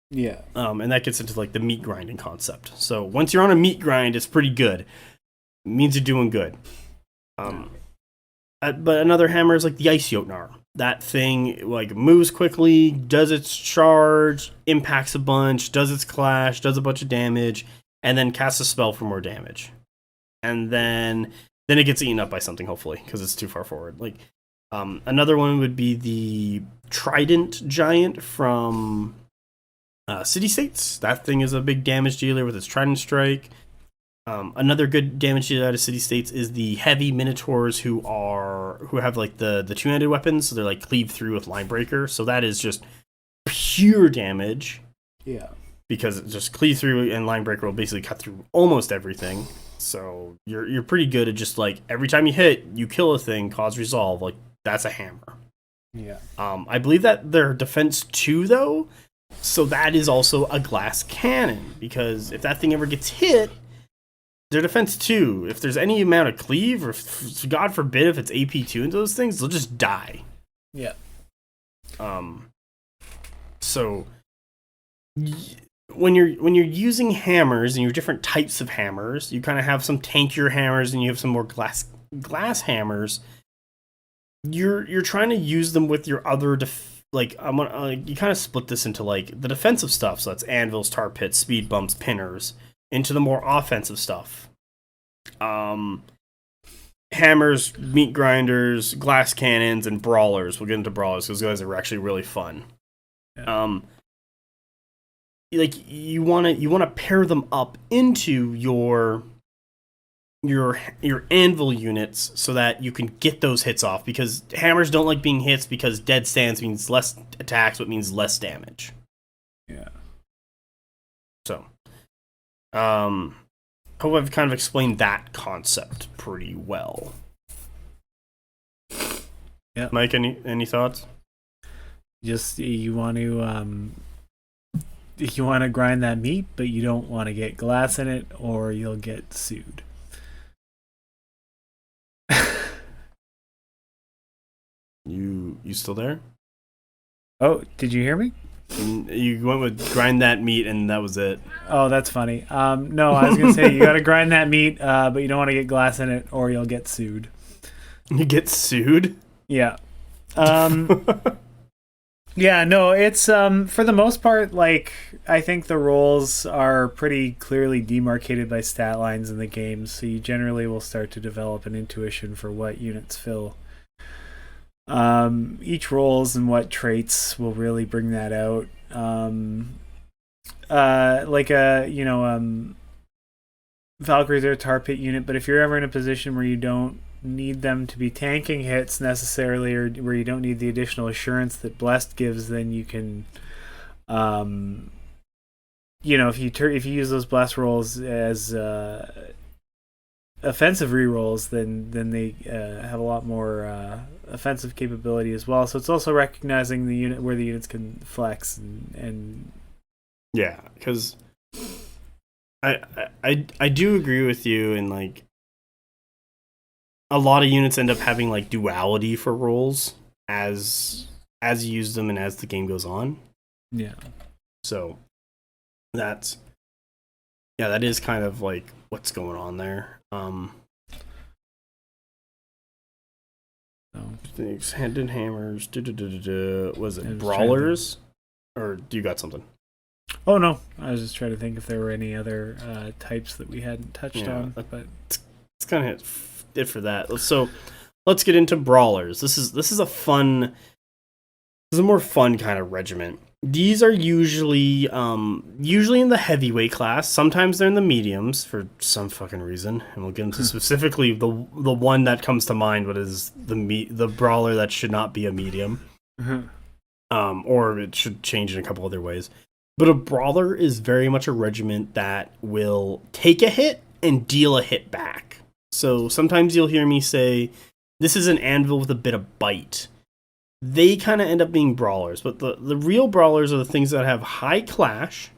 Yeah. And that gets into like the meat grinding concept. So once you're on a meat grind, it's pretty good. It means you're doing good. But another hammer is like the Ice Jotnar. That thing like moves quickly, does its charge, impacts a bunch, does its clash, does a bunch of damage, and then casts a spell for more damage. And then it gets eaten up by something, hopefully, because it's too far forward. Like another one would be the Trident Giant from City States. That thing is a big damage dealer with its Trident Strike. Another good damage dealer out of City States is the Heavy Minotaurs who have like the 2-handed weapons, so they're like cleave through with Line Breaker. So that is just pure damage. Yeah. Because it just cleave through and Line Breaker will basically cut through almost everything. So you're pretty good at just like every time you hit, you kill a thing, cause resolve. Like that's a hammer. Yeah. I believe that they're defense 2 though, so that is also a glass cannon, because if that thing ever gets hit, they're defense 2. If there's any amount of cleave, or God forbid if it's AP2 and those things, they'll just die. Yeah. So when you're using hammers and your different types of hammers, you kind of have some tankier hammers and you have some more glass hammers. You're trying to use them with your other you kind of split this into like the defensive stuff, so that's anvils, tar pits, speed bumps, pinners, into the more offensive stuff. Hammers, meat grinders, glass cannons, and brawlers. We'll get into brawlers. Those guys are actually really fun. Yeah. Like you want to pair them up into your anvil units so that you can get those hits off, because hammers don't like being hits, because dead stands means less attacks, but means less damage. Yeah. So, hope I've kind of explained that concept pretty well. Yeah. Mike, any thoughts? Just you want to grind that meat, but you don't want to get glass in it, or you'll get sued. You still there? Oh, did you hear me? And you went with grind that meat, and that was it. Oh, that's funny. No, I was gonna say you got to grind that meat, but you don't want to get glass in it, or you'll get sued. You get sued? Yeah. Yeah, no, it's for the most part, like, I think the roles are pretty clearly demarcated by stat lines in the game, so you generally will start to develop an intuition for what units fill. Each roles and what traits will really bring that out. Valkyries are a tar pit unit, but if you're ever in a position where you don't need them to be tanking hits necessarily, or where you don't need the additional assurance that Blessed gives, then you can, if you use those Blessed rolls as offensive rerolls, then they have a lot more offensive capability as well. So it's also recognizing the unit where the units can flex and yeah, because I do agree with you, and like a lot of units end up having like duality for roles as you use them and as the game goes on. Yeah. So that is kind of like what's going on there. Things, handed hammers, was it brawlers? Or do you got something? Oh no, I was just trying to think if there were any other types that we hadn't touched on. But it's kind of it for that. So let's get into brawlers. This is a more fun kind of regiment. These are usually in the heavyweight class. Sometimes they're in the mediums for some fucking reason, and we'll get into specifically the one that comes to mind. What is the brawler that should not be a medium, or it should change in a couple other ways. But a brawler is very much a regiment that will take a hit and deal a hit back. So sometimes you'll hear me say, "This is an anvil with a bit of bite." They kind of end up being brawlers, but the real brawlers are the things that have high clash,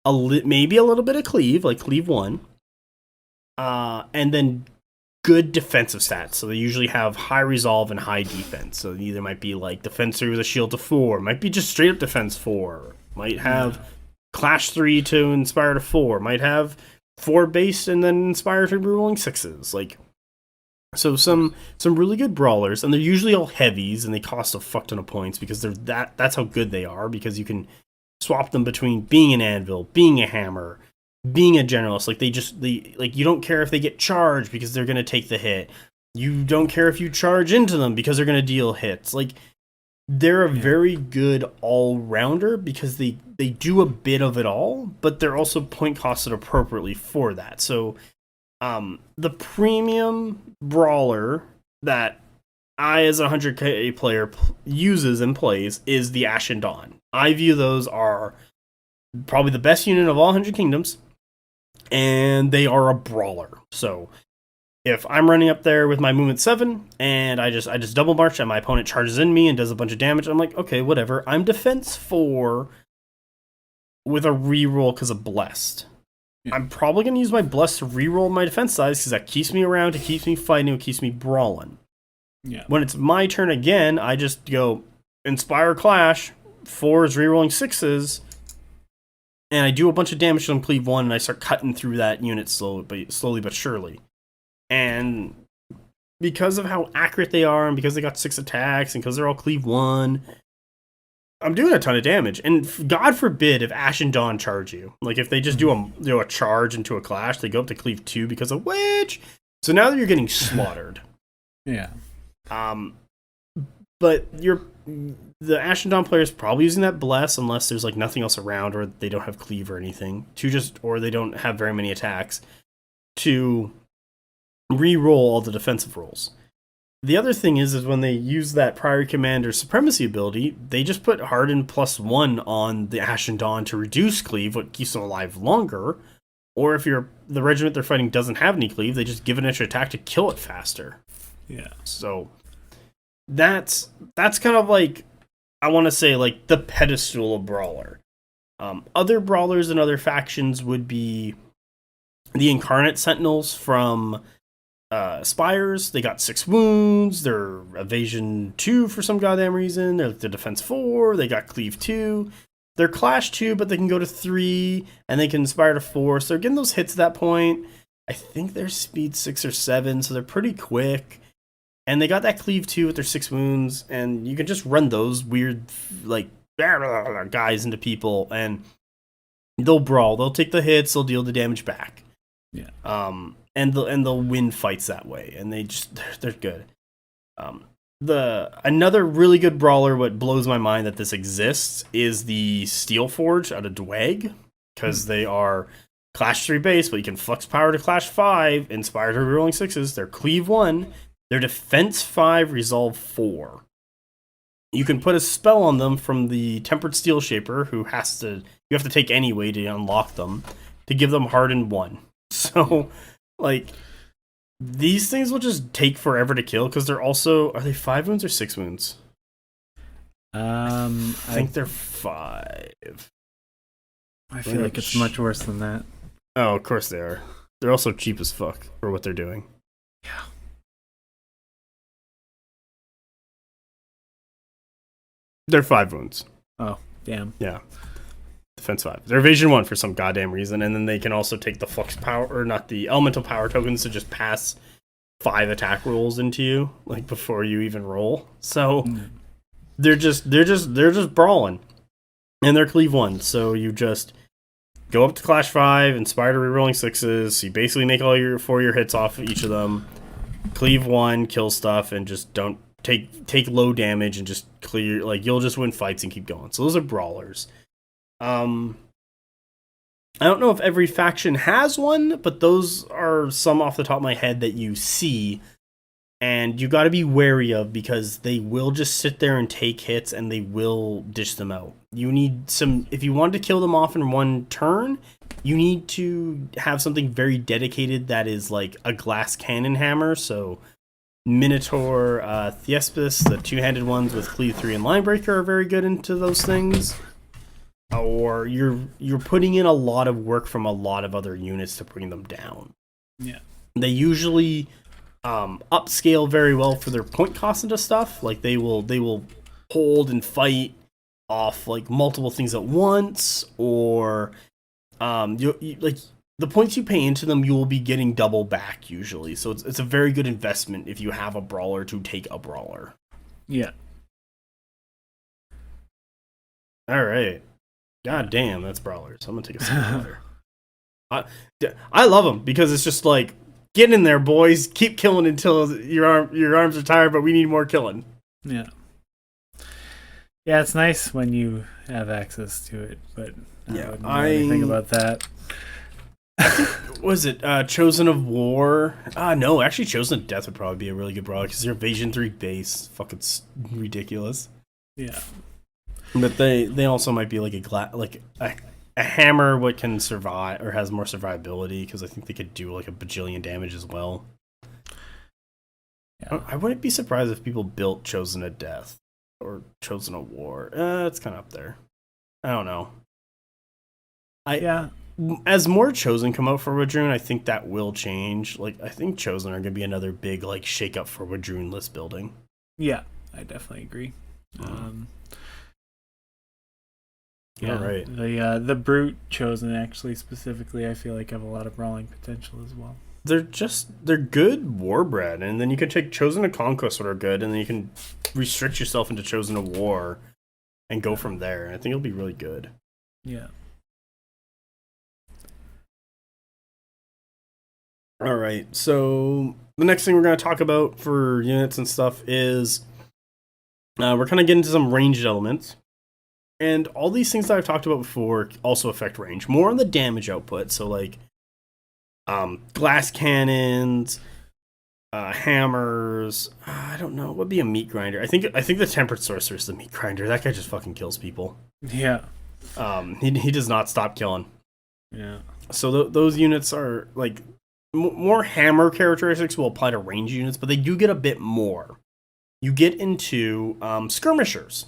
maybe a little bit of cleave, like cleave 1, and then good defensive stats. So they usually have high resolve and high defense. So either might be like defense 3 with a shield to 4, might be just straight up defense 4, might have clash 3 to inspire to 4, might have 4 base and then inspire to rolling 6s, like. So some really good brawlers, and they're usually all heavies, and they cost a fuck ton of points because that's how good they are, because you can swap them between being an anvil, being a hammer, being a generalist. Like you don't care if they get charged because they're gonna take the hit. You don't care if you charge into them because they're gonna deal hits. Like they're a very good all-rounder because they do a bit of it all, but they're also point costed appropriately for that. So the premium brawler that I, as a 100k player, uses and plays is the Ashen Dawn. I view those are probably the best unit of all 100 Kingdoms, and they are a brawler. So if I'm running up there with my movement 7 and I just double march and my opponent charges in me and does a bunch of damage, I'm like, okay, whatever. I'm defense 4 with a reroll because of blessed. Yeah. I'm probably going to use my blessed to reroll my defense size because that keeps me around, it keeps me fighting, it keeps me brawling. Yeah. When it's my turn again, I just go Inspire Clash, 4s rerolling 6s, and I do a bunch of damage to them, cleave 1, and I start cutting through that unit slowly but surely. And because of how accurate they are, and because they got 6 attacks, and because they're all cleave 1, I'm doing a ton of damage. And God forbid if Ash and Dawn charge you. Like, if they just do a charge into a clash, they go up to cleave 2 because of Witch. So now that you're getting slaughtered. Yeah. But the Ash and Dawn player is probably using that bless unless there's like nothing else around, or they don't have cleave or anything, or they don't have very many attacks, to re-roll all the defensive rolls. The other thing is when they use that Prior Commander Supremacy ability, they just put Harden +1 on the Ash and Dawn to reduce cleave, what keeps them alive longer. Or if the regiment they're fighting doesn't have any cleave, they just give an extra attack to kill it faster. Yeah. So that's kind of like, I want to say, like the pedestal of Brawler. Other Brawlers and other factions would be the Incarnate Sentinels from Spires. They got 6 wounds. They're evasion 2 for some goddamn reason. They're the defense 4. They got cleave 2. They're clash 2, but they can go to 3, and they can inspire to 4. So they're getting those hits at that point. I think they're speed 6 or 7, so they're pretty quick. And they got that cleave 2 with their 6 wounds, and you can just run those weird, like, guys into people, and they'll brawl. They'll take the hits. They'll deal the damage back. Yeah. And they'll win fights that way, and they're good. Another really good brawler, what blows my mind that this exists, is the Steelforge out of Dwag, because they are Clash 3 base, but you can flex power to Clash 5, inspire to rerolling 6s. They're cleave 1. They're defense 5, resolve 4. You can put a spell on them from the Tempered Steel Shaper, who you have to take anyway to unlock them, to give them hardened 1. So, like, these things will just take forever to kill, because are they 5 wounds or 6 wounds? I think they're 5. I feel like it's much worse than that. Oh, of course they are. They're also cheap as fuck for what they're doing. Yeah. They're 5 wounds. Oh, damn. Yeah. Defense 5. They're evasion 1 for some goddamn reason, and then they can also take the flux power, or not the elemental power tokens, to just pass 5 attack rolls into you, like before you even roll. So they're just brawling. And they're cleave 1, so you just go up to Clash 5, inspire to rerolling 6s, so you basically make all your 4 hits off of each of them, cleave 1, kill stuff, and just don't take low damage and just clear, like, you'll just win fights and keep going. So those are brawlers. I don't know if every faction has one, but those are some off the top of my head that you see, and you got to be wary of, because they will just sit there and take hits and they will dish them out. You need if you want to kill them off in one turn, you need to have something very dedicated that is like a glass cannon hammer. So Minotaur, Thespis, the 2-handed ones with cleave 3 and Linebreaker are very good into those things. Or you're putting in a lot of work from a lot of other units to bring them down. Yeah. They usually upscale very well for their point cost into stuff. Like they will hold and fight off like multiple things at once, or you like the points you pay into them, you will be getting double back usually. So it's a very good investment if you have a brawler to take a brawler. Yeah. All right. God damn, that's brawlers. I'm gonna take a sip of water. I love them because it's just like, get in there, boys. Keep killing until your arms are tired, but we need more killing. Yeah. Yeah, it's nice when you have access to it, but yeah, I wouldn't think about that. Was it Chosen of War? No, actually Chosen of Death would probably be a really good brawler because they're Evasion 3 base. Fucking ridiculous. Yeah. But they also might be like a hammer, what can survive or has more survivability, because I think they could do like a bajillion damage as well. Yeah. I wouldn't be surprised if people built Chosen of Death or Chosen of War. It's kind of up there. I don't know. Yeah. As more Chosen come out for Wadroon, I think that will change. Like, I think Chosen are going to be another big like shake up for Wadroon list building. Yeah, I definitely agree. Yeah, all right. The Brute Chosen actually specifically, I feel like have a lot of brawling potential as well. They're good warbred, and then you can take Chosen of Conquest that are good, and then you can restrict yourself into Chosen of War and go from there. And I think it'll be really good. Yeah. All right, so the next thing we're going to talk about for units and stuff is we're kind of getting into some ranged elements. And all these things that I've talked about before also affect range. More on the damage output, so like glass cannons, hammers. I don't know. What would be a meat grinder? I think the Tempered Sorcerer is the meat grinder. That guy just fucking kills people. Yeah. He does not stop killing. Yeah. So those units are like more hammer characteristics will apply to range units, but they do get a bit more. You get into skirmishers,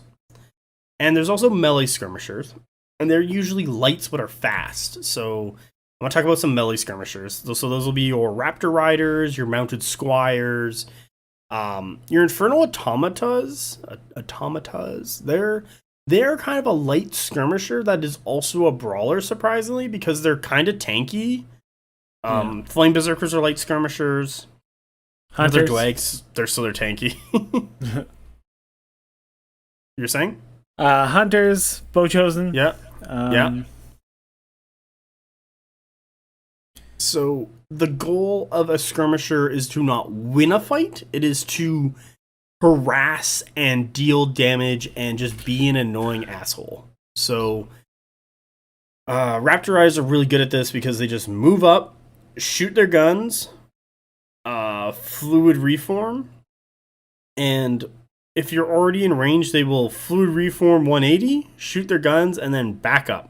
and there's also melee skirmishers, and they're usually lights but are fast. So I'm gonna talk about some melee skirmishers. So those will be your Raptor Riders, your Mounted Squires, your Infernal Automatas. They're kind of a light skirmisher that is also a brawler, surprisingly, because they're kind of tanky. Flame Berserkers are light skirmishers. Hunters. They're Dwags. They're tanky. You're saying? Hunters, Bow Chosen. Yeah. Yeah. So the goal of a skirmisher is to not win a fight. It is to harass and deal damage and just be an annoying asshole. So Raptor Eyes are really good at this because they just move up, shoot their guns, fluid reform, and if you're already in range, they will fluid reform 180, shoot their guns, and then back up.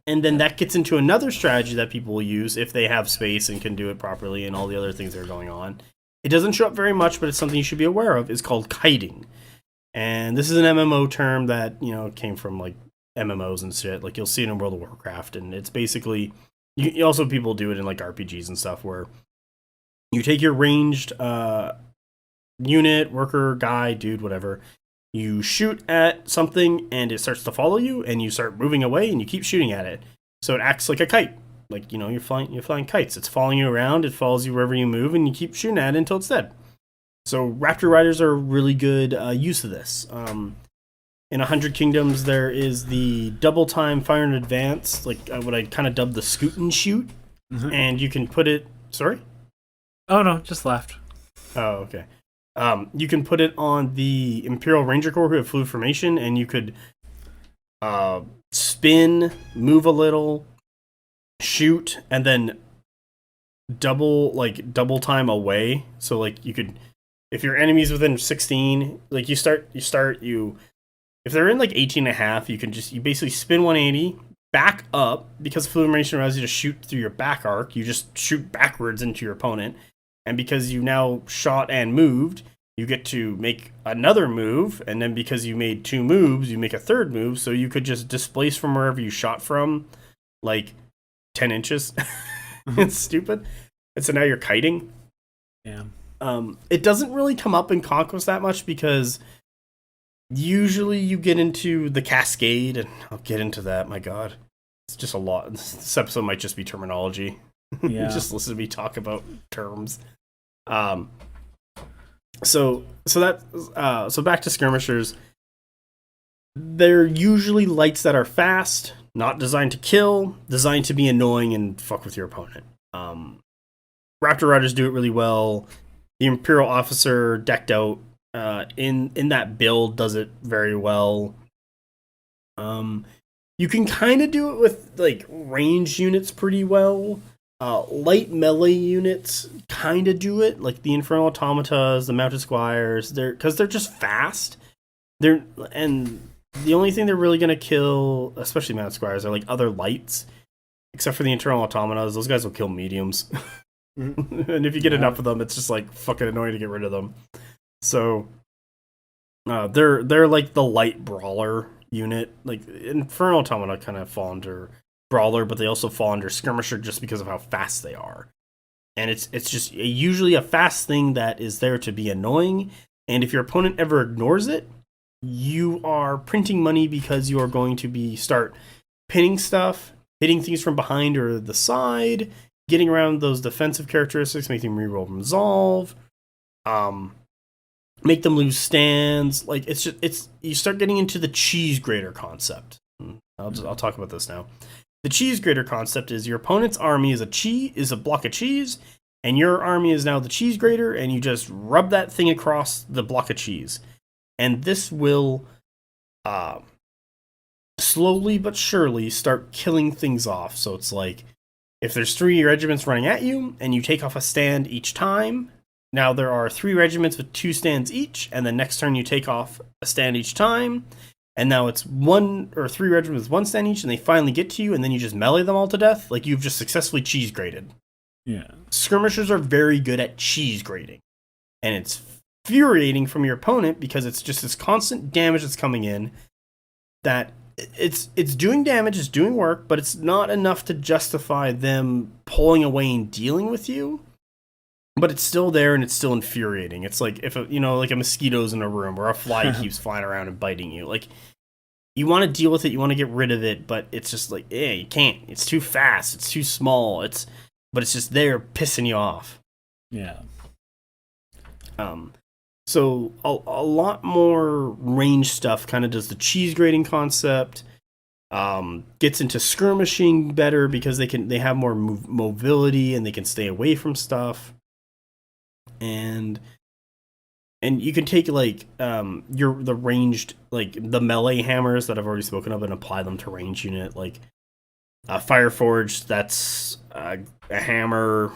And then that gets into another strategy that people will use if they have space and can do it properly and all the other things that are going on. It doesn't show up very much, but it's something you should be aware of. It's called kiting. And this is an MMO term that, came from like MMOs and shit. Like you'll see it in World of Warcraft, and it's basically you also people do it in like RPGs and stuff where you take your ranged unit, worker, guy, dude, whatever. You shoot at something and it starts to follow you, and you start moving away and you keep shooting at it. So it acts like a kite. Like, you're flying kites. It's following you around, it follows you wherever you move, and you keep shooting at it until it's dead. So Raptor Riders are a really good use of this. In 100 Kingdoms, there is the double time fire in advance, like what I kind of dubbed the scoot and shoot. Mm-hmm. And you can put it... Sorry? Oh, no, just laughed. Oh, okay. You can put it on the Imperial Ranger Corps who have fluid formation, and you could spin, move a little, shoot, and then double time away. So like you could, if your enemy's within 16, like if they're in like 18 and a half, you basically spin 180, back up, because fluid formation allows you to shoot through your back arc. You just shoot backwards into your opponent. And because you now shot and moved, you get to make another move. And then because you made 2 moves, you make a third move. So you could just displace from wherever you shot from, like 10 inches. It's stupid. And so now you're kiting. Yeah. It doesn't really come up in Conquest that much because usually you get into the Cascade, and I'll get into that. My God. It's just a lot. This episode might just be terminology. Yeah. Just listen to me talk about terms. So back to skirmishers. They're usually lights that are fast, not designed to kill, designed to be annoying and fuck with your opponent. Raptor Riders do it really well. The Imperial Officer decked out in that build does it very well. You can kind of do it with like ranged units pretty well. Light melee units kind of do it, like the Infernal Automatas, the Mounted Squires. They're just fast. And the only thing they're really gonna kill, especially Mounted Squires, are like other lights, except for the Infernal Automatas. Those guys will kill mediums. And if you get enough of them, it's just like fucking annoying to get rid of them. So they're like the light brawler unit. Like Infernal Automata kind of fall under brawler, but they also fall under skirmisher just because of how fast they are. And it's just usually a fast thing that is there to be annoying. And if your opponent ever ignores it, you are printing money because you are going to be start pinning stuff, hitting things from behind or the side, getting around those defensive characteristics, making them reroll resolve, make them lose stands. Like it's you start getting into the cheese grater concept. I'll talk about this now. The cheese grater concept is your opponent's army is a block of cheese, and your army is now the cheese grater, and you just rub that thing across the block of cheese, and this will slowly but surely start killing things off. So it's like if there's 3 regiments running at you, and you take off a stand each time. Now there are 3 regiments with 2 stands each, and the next turn you take off a stand each time. And now it's 1 or 3 regiments with 1 stand each, and they finally get to you, and then you just melee them all to death. Like you've just successfully cheese grated. Yeah. Skirmishers are very good at cheese grating, and it's infuriating from your opponent because it's just this constant damage that's coming in. That it's doing damage, it's doing work, but it's not enough to justify them pulling away and dealing with you. But it's still there, and it's still infuriating. It's like if like a mosquito's in a room or a fly keeps flying around and biting you. Like you want to deal with it, you want to get rid of it, but it's just like, you can't. It's too fast. It's too small. But it's just there, pissing you off. Yeah. So a lot more range stuff kind of does the cheese grating concept. Gets into skirmishing better because they have more mobility and they can stay away from stuff. And you can take like the ranged, like the melee hammers that I've already spoken of, and apply them to range unit. Like Fireforge, that's a hammer.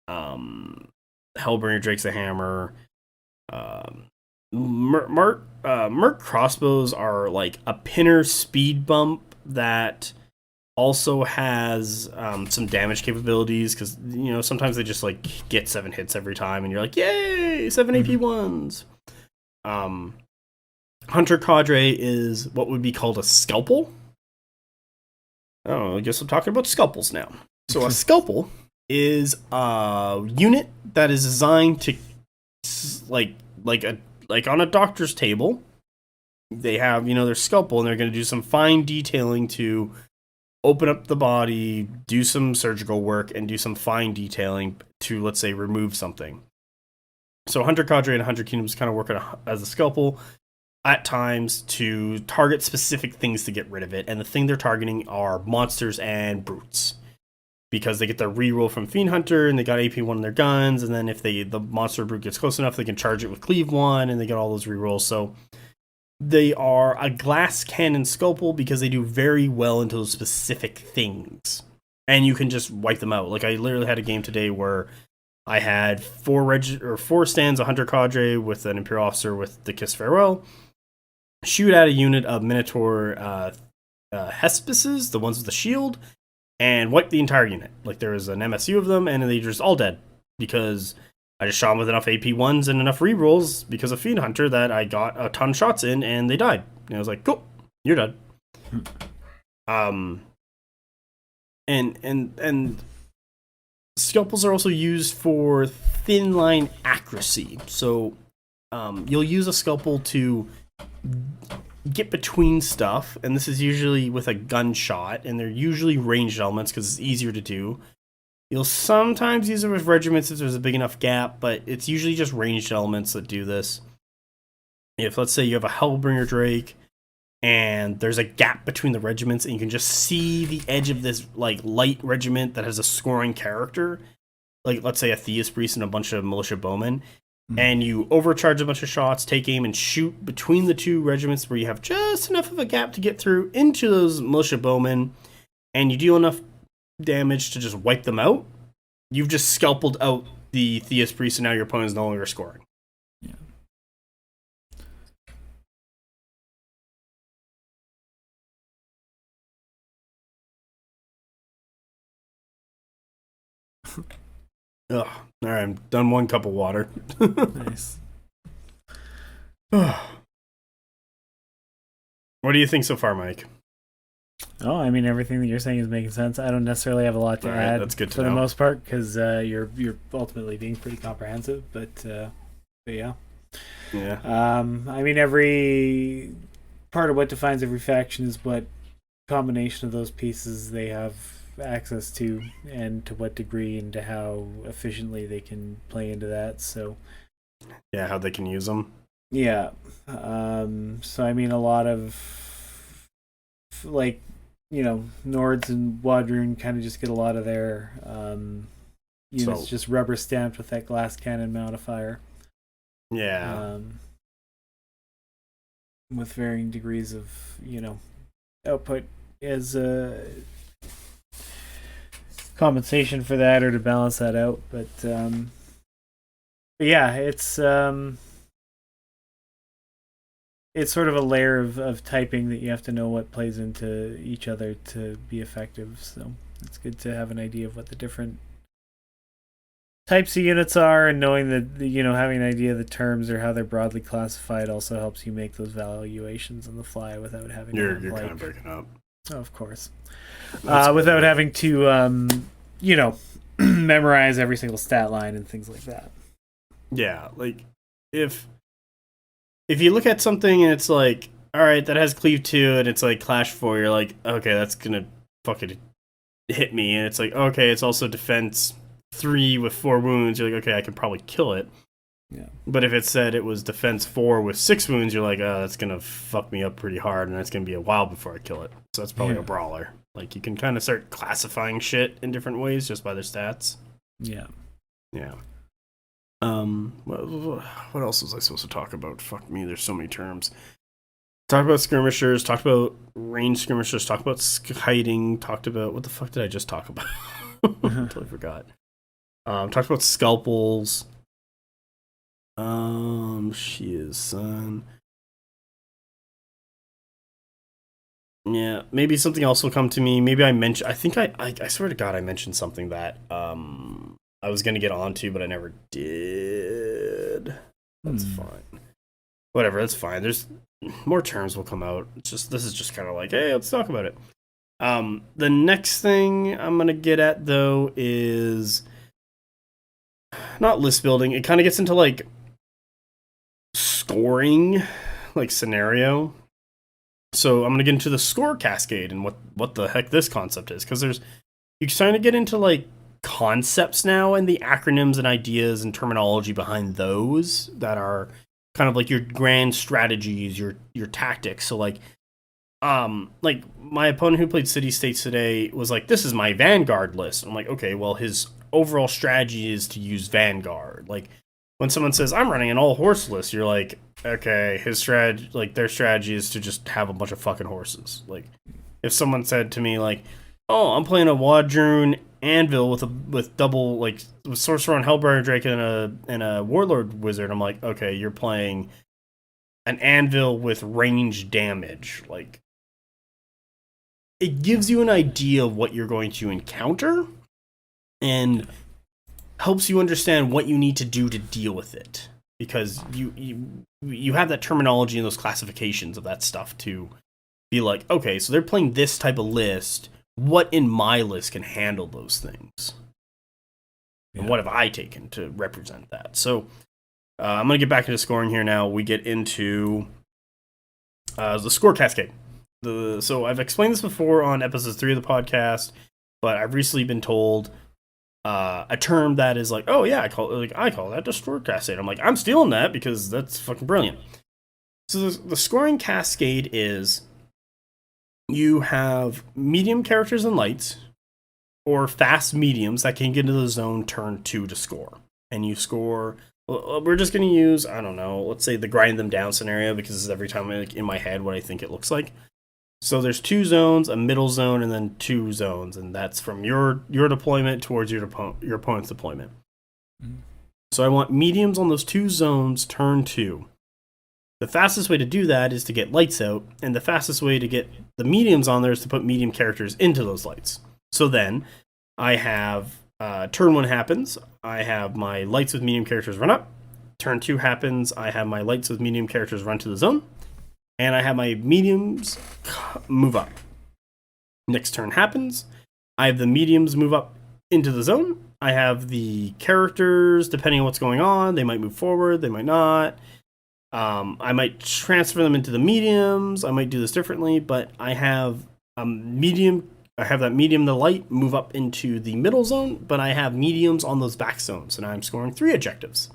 Hellbringer Drake's a hammer. Merc crossbows are like a pinner speed bump that also has some damage capabilities, because sometimes they just like get 7 hits every time, and you're like, yay, 7 AP ones. Hunter Cadre is what would be called a scalpel. Oh, I guess I'm talking about scalpels now. So a scalpel is a unit that is designed to like on a doctor's table. They have their scalpel, and they're going to do some fine detailing to open up the body, do some surgical work, and do some fine detailing to, let's say, remove something. So Hunter Cadre and Hunter Kingdoms kind of work as a scalpel at times to target specific things to get rid of it, and the thing they're targeting are monsters and brutes, because they get their reroll from Fiend Hunter, and they got AP1 in their guns, and then if the monster or brute gets close enough, they can charge it with Cleave 1, and they get all those rerolls. So they are a glass cannon scalpel because they do very well into those specific things, and you can just wipe them out. Like I literally had a game today where I had 4 stands, a Hunter Cadre with an Imperial Officer with the Kiss Farewell, shoot at a unit of Minotaur Hespices, the ones with the shield, and wipe the entire unit. Like there was an MSU of them, and they just all dead because I just shot them with enough AP1s and enough rerolls because of Fiend Hunter that I got a ton of shots in, and they died. And I was like, cool, you're done. And scalpels are also used for thin line accuracy. So you'll use a scalpel to get between stuff, and this is usually with a gunshot, and they're usually ranged elements because it's easier to do. You'll sometimes use it with regiments if there's a big enough gap, but it's usually just ranged elements that do this. If, let's say, you have a Hellbringer Drake, and there's a gap between the regiments, and you can just see the edge of this like light regiment that has a scoring character, like let's say a Theus Priest and a bunch of militia bowmen, and you overcharge a bunch of shots, take aim, and shoot between the 2 regiments where you have just enough of a gap to get through into those militia bowmen, and you deal enough damage to just wipe them out. You've just scalpeled out the Theus Priest, and now your opponent is no longer scoring. Yeah. Ugh. All right, I'm done 1 cup of water. Nice. What do you think so far, Mike? Oh, I mean, everything that you're saying is making sense. I don't necessarily have a lot to add. That's good to for know. the most part, because you're ultimately being pretty comprehensive. But yeah. Yeah. I mean, every part of what defines every faction is what combination of those pieces they have access to, and to what degree, and to how efficiently they can play into that. So Yeah, how they can use them. yeah. So I mean, a lot of like, Nords and Wadrun kind of just get a lot of their units just rubber stamped with that glass cannon modifier. Yeah. With varying degrees of, output as a compensation for that, or to balance that out. But yeah, it's sort of a layer of typing that you have to know what plays into each other to be effective. So it's good to have an idea of what the different types of units are, and knowing that, having an idea of the terms or how they're broadly classified also helps you make those valuations on the fly without having You're to kind of breaking up. Oh, of course. Without having to memorize every single stat line and things like that. Yeah, like if you look at something and it's like, all right, that has cleave 2 and it's like clash 4, you're like, okay, that's gonna fucking hit me. And it's like, okay, it's also defense 3 with 4 wounds. You're like, okay, I can probably kill it. Yeah. But if it said it was defense 4 with 6 wounds, you're like, oh, that's gonna fuck me up pretty hard, and it's gonna be a while before I kill it. So that's probably a brawler. Like, you can kind of start classifying shit in different ways just by their stats. Yeah. Yeah. What else was I supposed to talk about? Fuck me, there's so many terms. Talk about skirmishers, talked about range skirmishers, talked about hiding, talked about, what the fuck did I just talk about? Totally forgot. Talked about scalpels. She is son. Yeah, maybe something else will come to me. Maybe I mentioned, I swear to God, I mentioned something that, I was gonna get onto, but I never did. That's fine. Whatever, that's fine. There's more terms will come out. This is just kind of like, hey, let's talk about it. The next thing I'm gonna get at though is not list building. It kind of gets into like scoring, like scenario. So I'm gonna get into the score cascade and what the heck this concept is, because you're starting to get into like concepts now and the acronyms and ideas and terminology behind those that are kind of like your grand strategies, your tactics. So like my opponent who played City States today was like, this is my Vanguard list. I'm like, okay, well, his overall strategy is to use Vanguard. Like, when someone says I'm running an all horse list, you're like, okay, his strategy, like their strategy is to just have a bunch of fucking horses. Like, if someone said to me like, oh, I'm playing a Wadrun Anvil with double, like, with Sorcerer and Hellbringer Drake and a Warlord Wizard, I'm like, okay, you're playing an Anvil with range damage. Like, it gives you an idea of what you're going to encounter and helps you understand what you need to do to deal with it, because you have that terminology and those classifications of that stuff to be like, okay, so they're playing this type of list. What in my list can handle those things? Yeah. And what have I taken to represent that? So I'm going to get back into scoring here now. We get into the score cascade. So I've explained this before on episode 3 of the podcast, but I've recently been told a term that is like, oh yeah, I call that the score cascade. I'm like, I'm stealing that because that's fucking brilliant. So the scoring cascade is, you have medium characters and lights, or fast mediums that can get into the zone turn 2 to score. And you score, we're just going to use, I don't know, let's say the grind them down scenario, because this is every time in my head what I think it looks like. So there's 2 zones, a middle zone, and then 2 zones, and that's from your deployment towards your opponent's deployment. Mm-hmm. So I want mediums on those 2 zones turn 2. The fastest way to do that is to get lights out, and the fastest way to get the mediums on there is to put medium characters into those lights. So then I have turn 1 happens, I have my lights with medium characters run up, Turn 2 happens. I have my lights with medium characters run to the zone, and I have my mediums move up. Next turn happens. I have the mediums move up into the zone. I have the characters, depending on what's going on, they might move forward, they might not. I might transfer them into the mediums. I might do this differently, but I have a medium. I have that medium to light move up into the middle zone, but I have mediums on those back zones, and I'm scoring 3 objectives.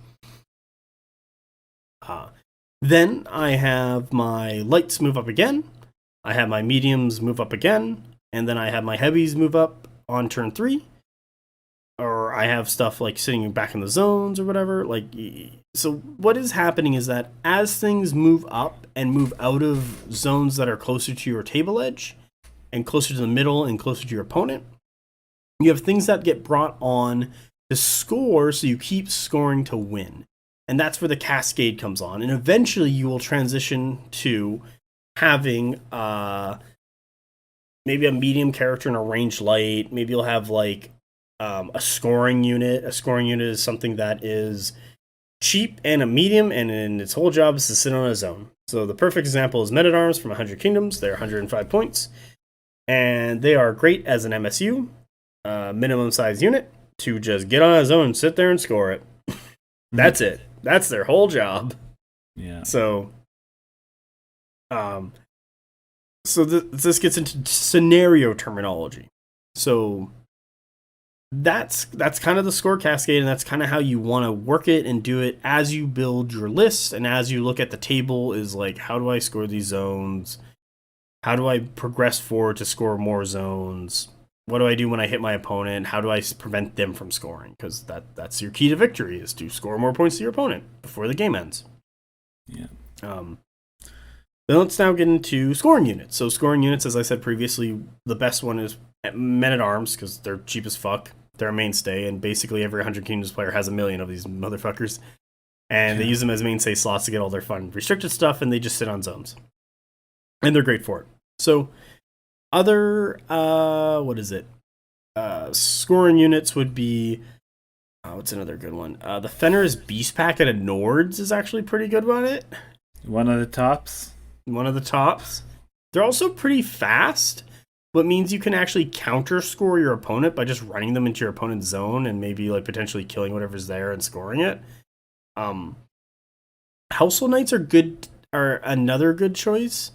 Then I have my lights move up again. I have my mediums move up again, and then I have my heavies move up on turn 3. Or I have stuff like sitting back in the zones or whatever. Like, so what is happening is that as things move up and move out of zones that are closer to your table edge and closer to the middle and closer to your opponent, you have things that get brought on to score, so you keep scoring to win. And that's where the cascade comes on. And eventually you will transition to having maybe a medium character and a ranged light. Maybe you'll have like a scoring unit. A scoring unit is something that is cheap and a medium, and its whole job is to sit on a zone. So the perfect example is Men-at-Arms from 100 Kingdoms. They're 105 points, and they are great as an MSU, minimum size unit, to just get on a zone, sit there and score it. That's it. That's their whole job. Yeah. So, this gets into scenario terminology. So that's kind of the score cascade, and that's kind of how you want to work it and do it as you build your list and as you look at the table. Is like, how do I score these zones? How do I progress forward to score more zones? What do I do when I hit my opponent? How do I prevent them from scoring? Because that's your key to victory, is to score more points to your opponent before the game ends. Yeah. Then let's now get into scoring units. So scoring units, as I said previously, the best one is Men-at-Arms, because they're cheap as fuck. They're a mainstay, and basically every 100 Kingdoms player has a million of these motherfuckers. And they use them as mainstay slots to get all their fun restricted stuff, and they just sit on zones. And they're great for it. So other, scoring units would be, what's another good one? The Fenrir's Beast Packet of Nords is actually pretty good on it. One of the tops. One of the tops. They're also pretty fast, but means you can actually counter score your opponent by just running them into your opponent's zone and maybe like potentially killing whatever's there and scoring it. Household Knights are another good choice,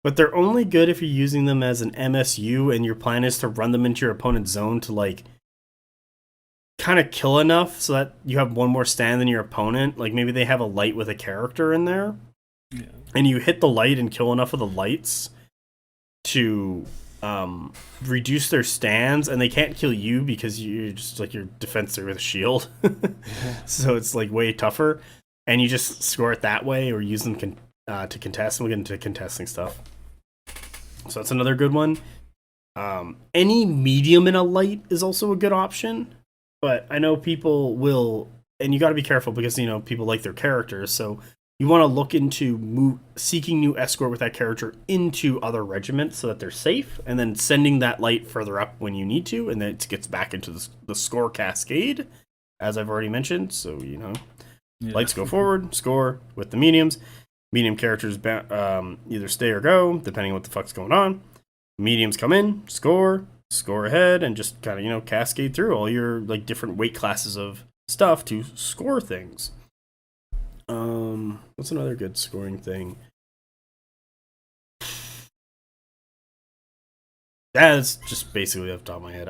but they're only good if you're using them as an MSU and your plan is to run them into your opponent's zone to like kind of kill enough so that you have one more stand than your opponent. Like maybe they have a light with a character in there, and you hit the light and kill enough of the lights to reduce their stands, and they can't kill you because you're just like your defense with a shield. So it's like way tougher, and you just score it that way or use them to contest. We'll get into contesting stuff. So that's another good one. Any medium in a light is also a good option, but I know people will, and you got to be careful because you know people like their characters, so you want to look into seeking new escort with that character into other regiments so that they're safe, and then sending that light further up when you need to, and then it gets back into the score cascade, as I've already mentioned. So, you know, lights go forward, score with the mediums. Medium characters either stay or go, depending on what the fuck's going on. Mediums come in, score ahead, and just kind of, you know, cascade through all your like different weight classes of stuff to score things. What's another good scoring thing? That's just basically off the top of my head.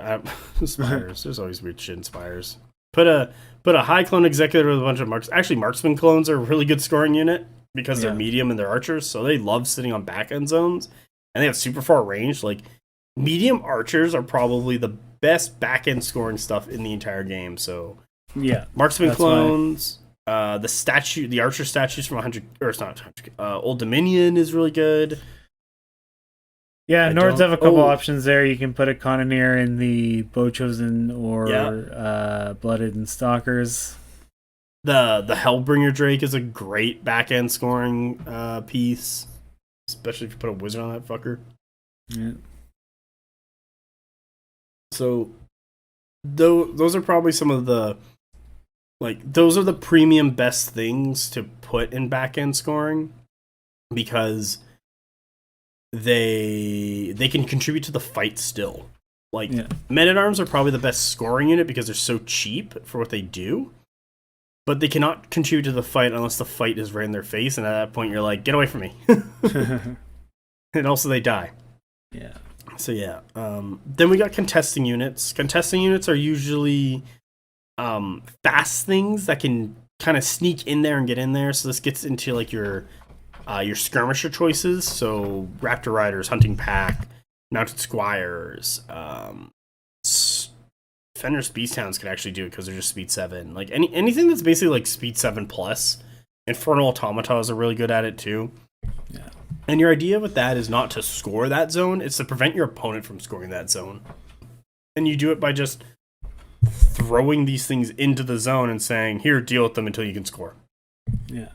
Spires. There's always weird shit in Spires. Put a high clone executor with a bunch of marks. Actually, marksman clones are a really good scoring unit because they're medium and they're archers, so they love sitting on back end zones, and they have super far range. Like medium archers are probably the best back end scoring stuff in the entire game. So yeah, marksman clones. The archer statues from 100, or it's not 100, Old Dominion is really good. Yeah, Nords have a couple options there. You can put a Cannoneer in the Bow Chosen or Blooded and Stalkers. The Hellbringer Drake is a great back end scoring piece, especially if you put a wizard on that fucker. Yeah. So those are probably some of the Like those are the premium best things to put in back end scoring because they can contribute to the fight still. Like men at arms are probably the best scoring unit because they're so cheap for what they do. But they cannot contribute to the fight unless the fight is right in their face, and at that point you're like, get away from me. And also they die. Yeah. So yeah. Then we got contesting units. Contesting units are usually fast things that can kind of sneak in there and get in there. So this gets into like your skirmisher choices. So Raptor Riders, Hunting Pack, Mounted Squires, Fenris Beast Hounds can actually do it because they're just speed 7. Like anything that's basically like speed 7 plus. Infernal Automatas are really good at it too. Yeah. And your idea with that is not to score that zone, it's to prevent your opponent from scoring that zone. And you do it by just throwing these things into the zone and saying, here, deal with them until you can score. Yeah.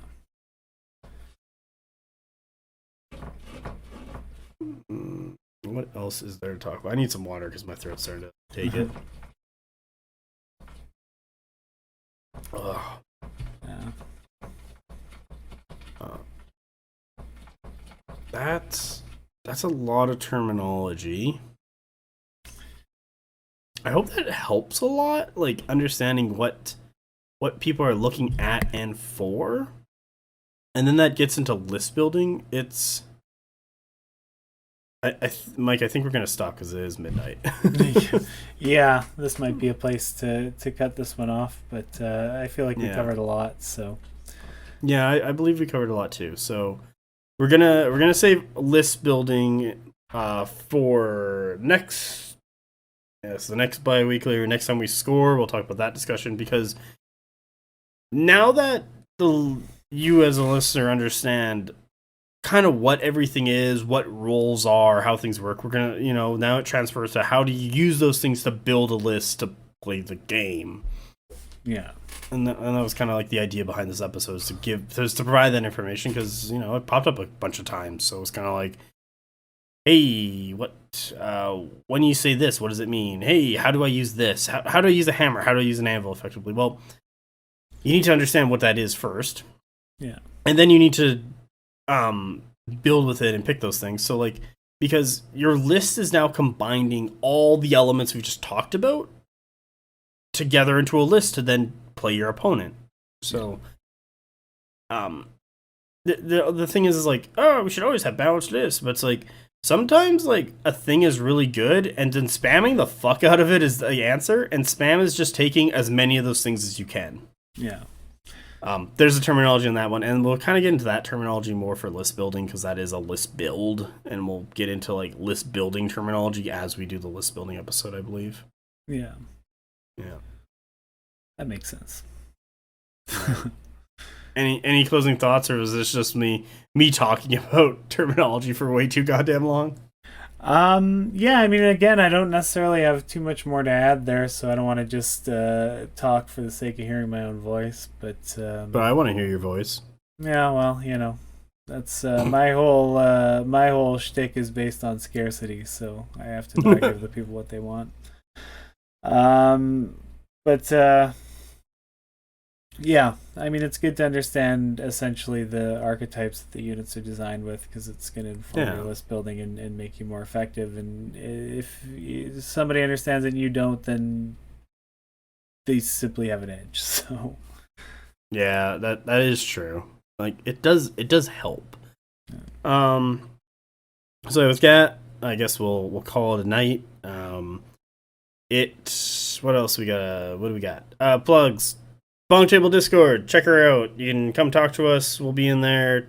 What else is there to talk about? I need some water because my throat's starting to take it. Ugh. Yeah. That's a lot of terminology. I hope that helps a lot, like understanding what people are looking at and for. And then that gets into list building. It's Mike, I think we're gonna stop because it is midnight. Yeah, this might be a place to cut this one off, but I feel like we covered a lot. So yeah, I believe we covered a lot too. So we're gonna save list building for next. Yes, the next bi-weekly or next time we score, we'll talk about that discussion because now that you as a listener understand kind of what everything is, what roles are, how things work, we're gonna, now it transfers to how do you use those things to build a list to play the game. Yeah. And that was kind of like the idea behind this episode is to provide that information because, it popped up a bunch of times. So it's kind of like, hey, when you say this, what does it mean? Hey, how do I use this? How do I use a hammer? How do I use an anvil effectively? Well, you need to understand what that is first. Yeah. And then you need to build with it and pick those things. So like, because your list is now combining all the elements we just talked about together into a list to then play your opponent. So, the thing is like, oh, we should always have balanced lists, but it's like, sometimes like a thing is really good and then spamming the fuck out of it is the answer, and spam is just taking as many of those things as you can. Yeah. There's a terminology on that one, and we'll kind of get into that terminology more for list building because that is a list build, and we'll get into like list building terminology as we do the list building episode, I believe. Yeah. Yeah. That makes sense. Any closing thoughts, or was this just me talking about terminology for way too goddamn long? Yeah, I mean, again, I don't necessarily have too much more to add there, so I don't want to just talk for the sake of hearing my own voice, but I want to hear your voice. Yeah, well, that's my whole shtick is based on scarcity, so I have to not give the people what they want. But yeah, I mean, it's good to understand essentially the archetypes that the units are designed with because it's going to inform your list building and make you more effective. And if somebody understands it and you don't, then they simply have an edge. So yeah, that is true. Like it does help. Yeah. So with that, I guess we'll call it a night. What else we got? What do we got? Plugs. BonkTable Discord, check her out. You can come talk to us. We'll be in there.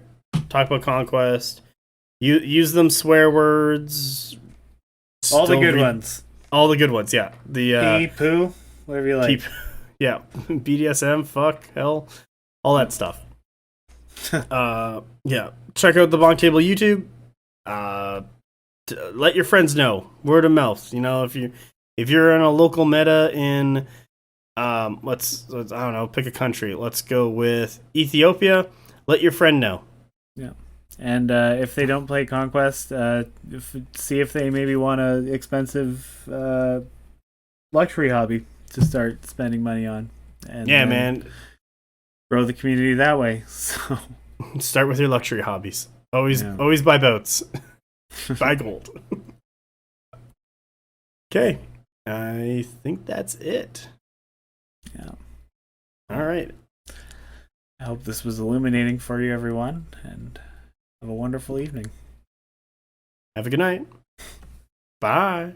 Talk about Conquest. Use them swear words. All the good ones. All the good ones, yeah. The pee, poo, whatever you like. Yeah. BDSM, fuck, hell, all that stuff. Yeah. Check out the BonkTable YouTube. Let your friends know. Word of mouth. If you're in a local meta in let's I don't know, pick a country. Let's go with Ethiopia. Let your friend know. Yeah. And if they don't play Conquest, see if they maybe want a expensive luxury hobby to start spending money on. and Yeah, then man. grow the community that way. So Start with your luxury hobbies. Always Yeah. always buy boats. Buy gold. Okay. I think that's it. yeah, All right. I hope this was illuminating for you, everyone, and have a wonderful evening. Have a good night. Bye.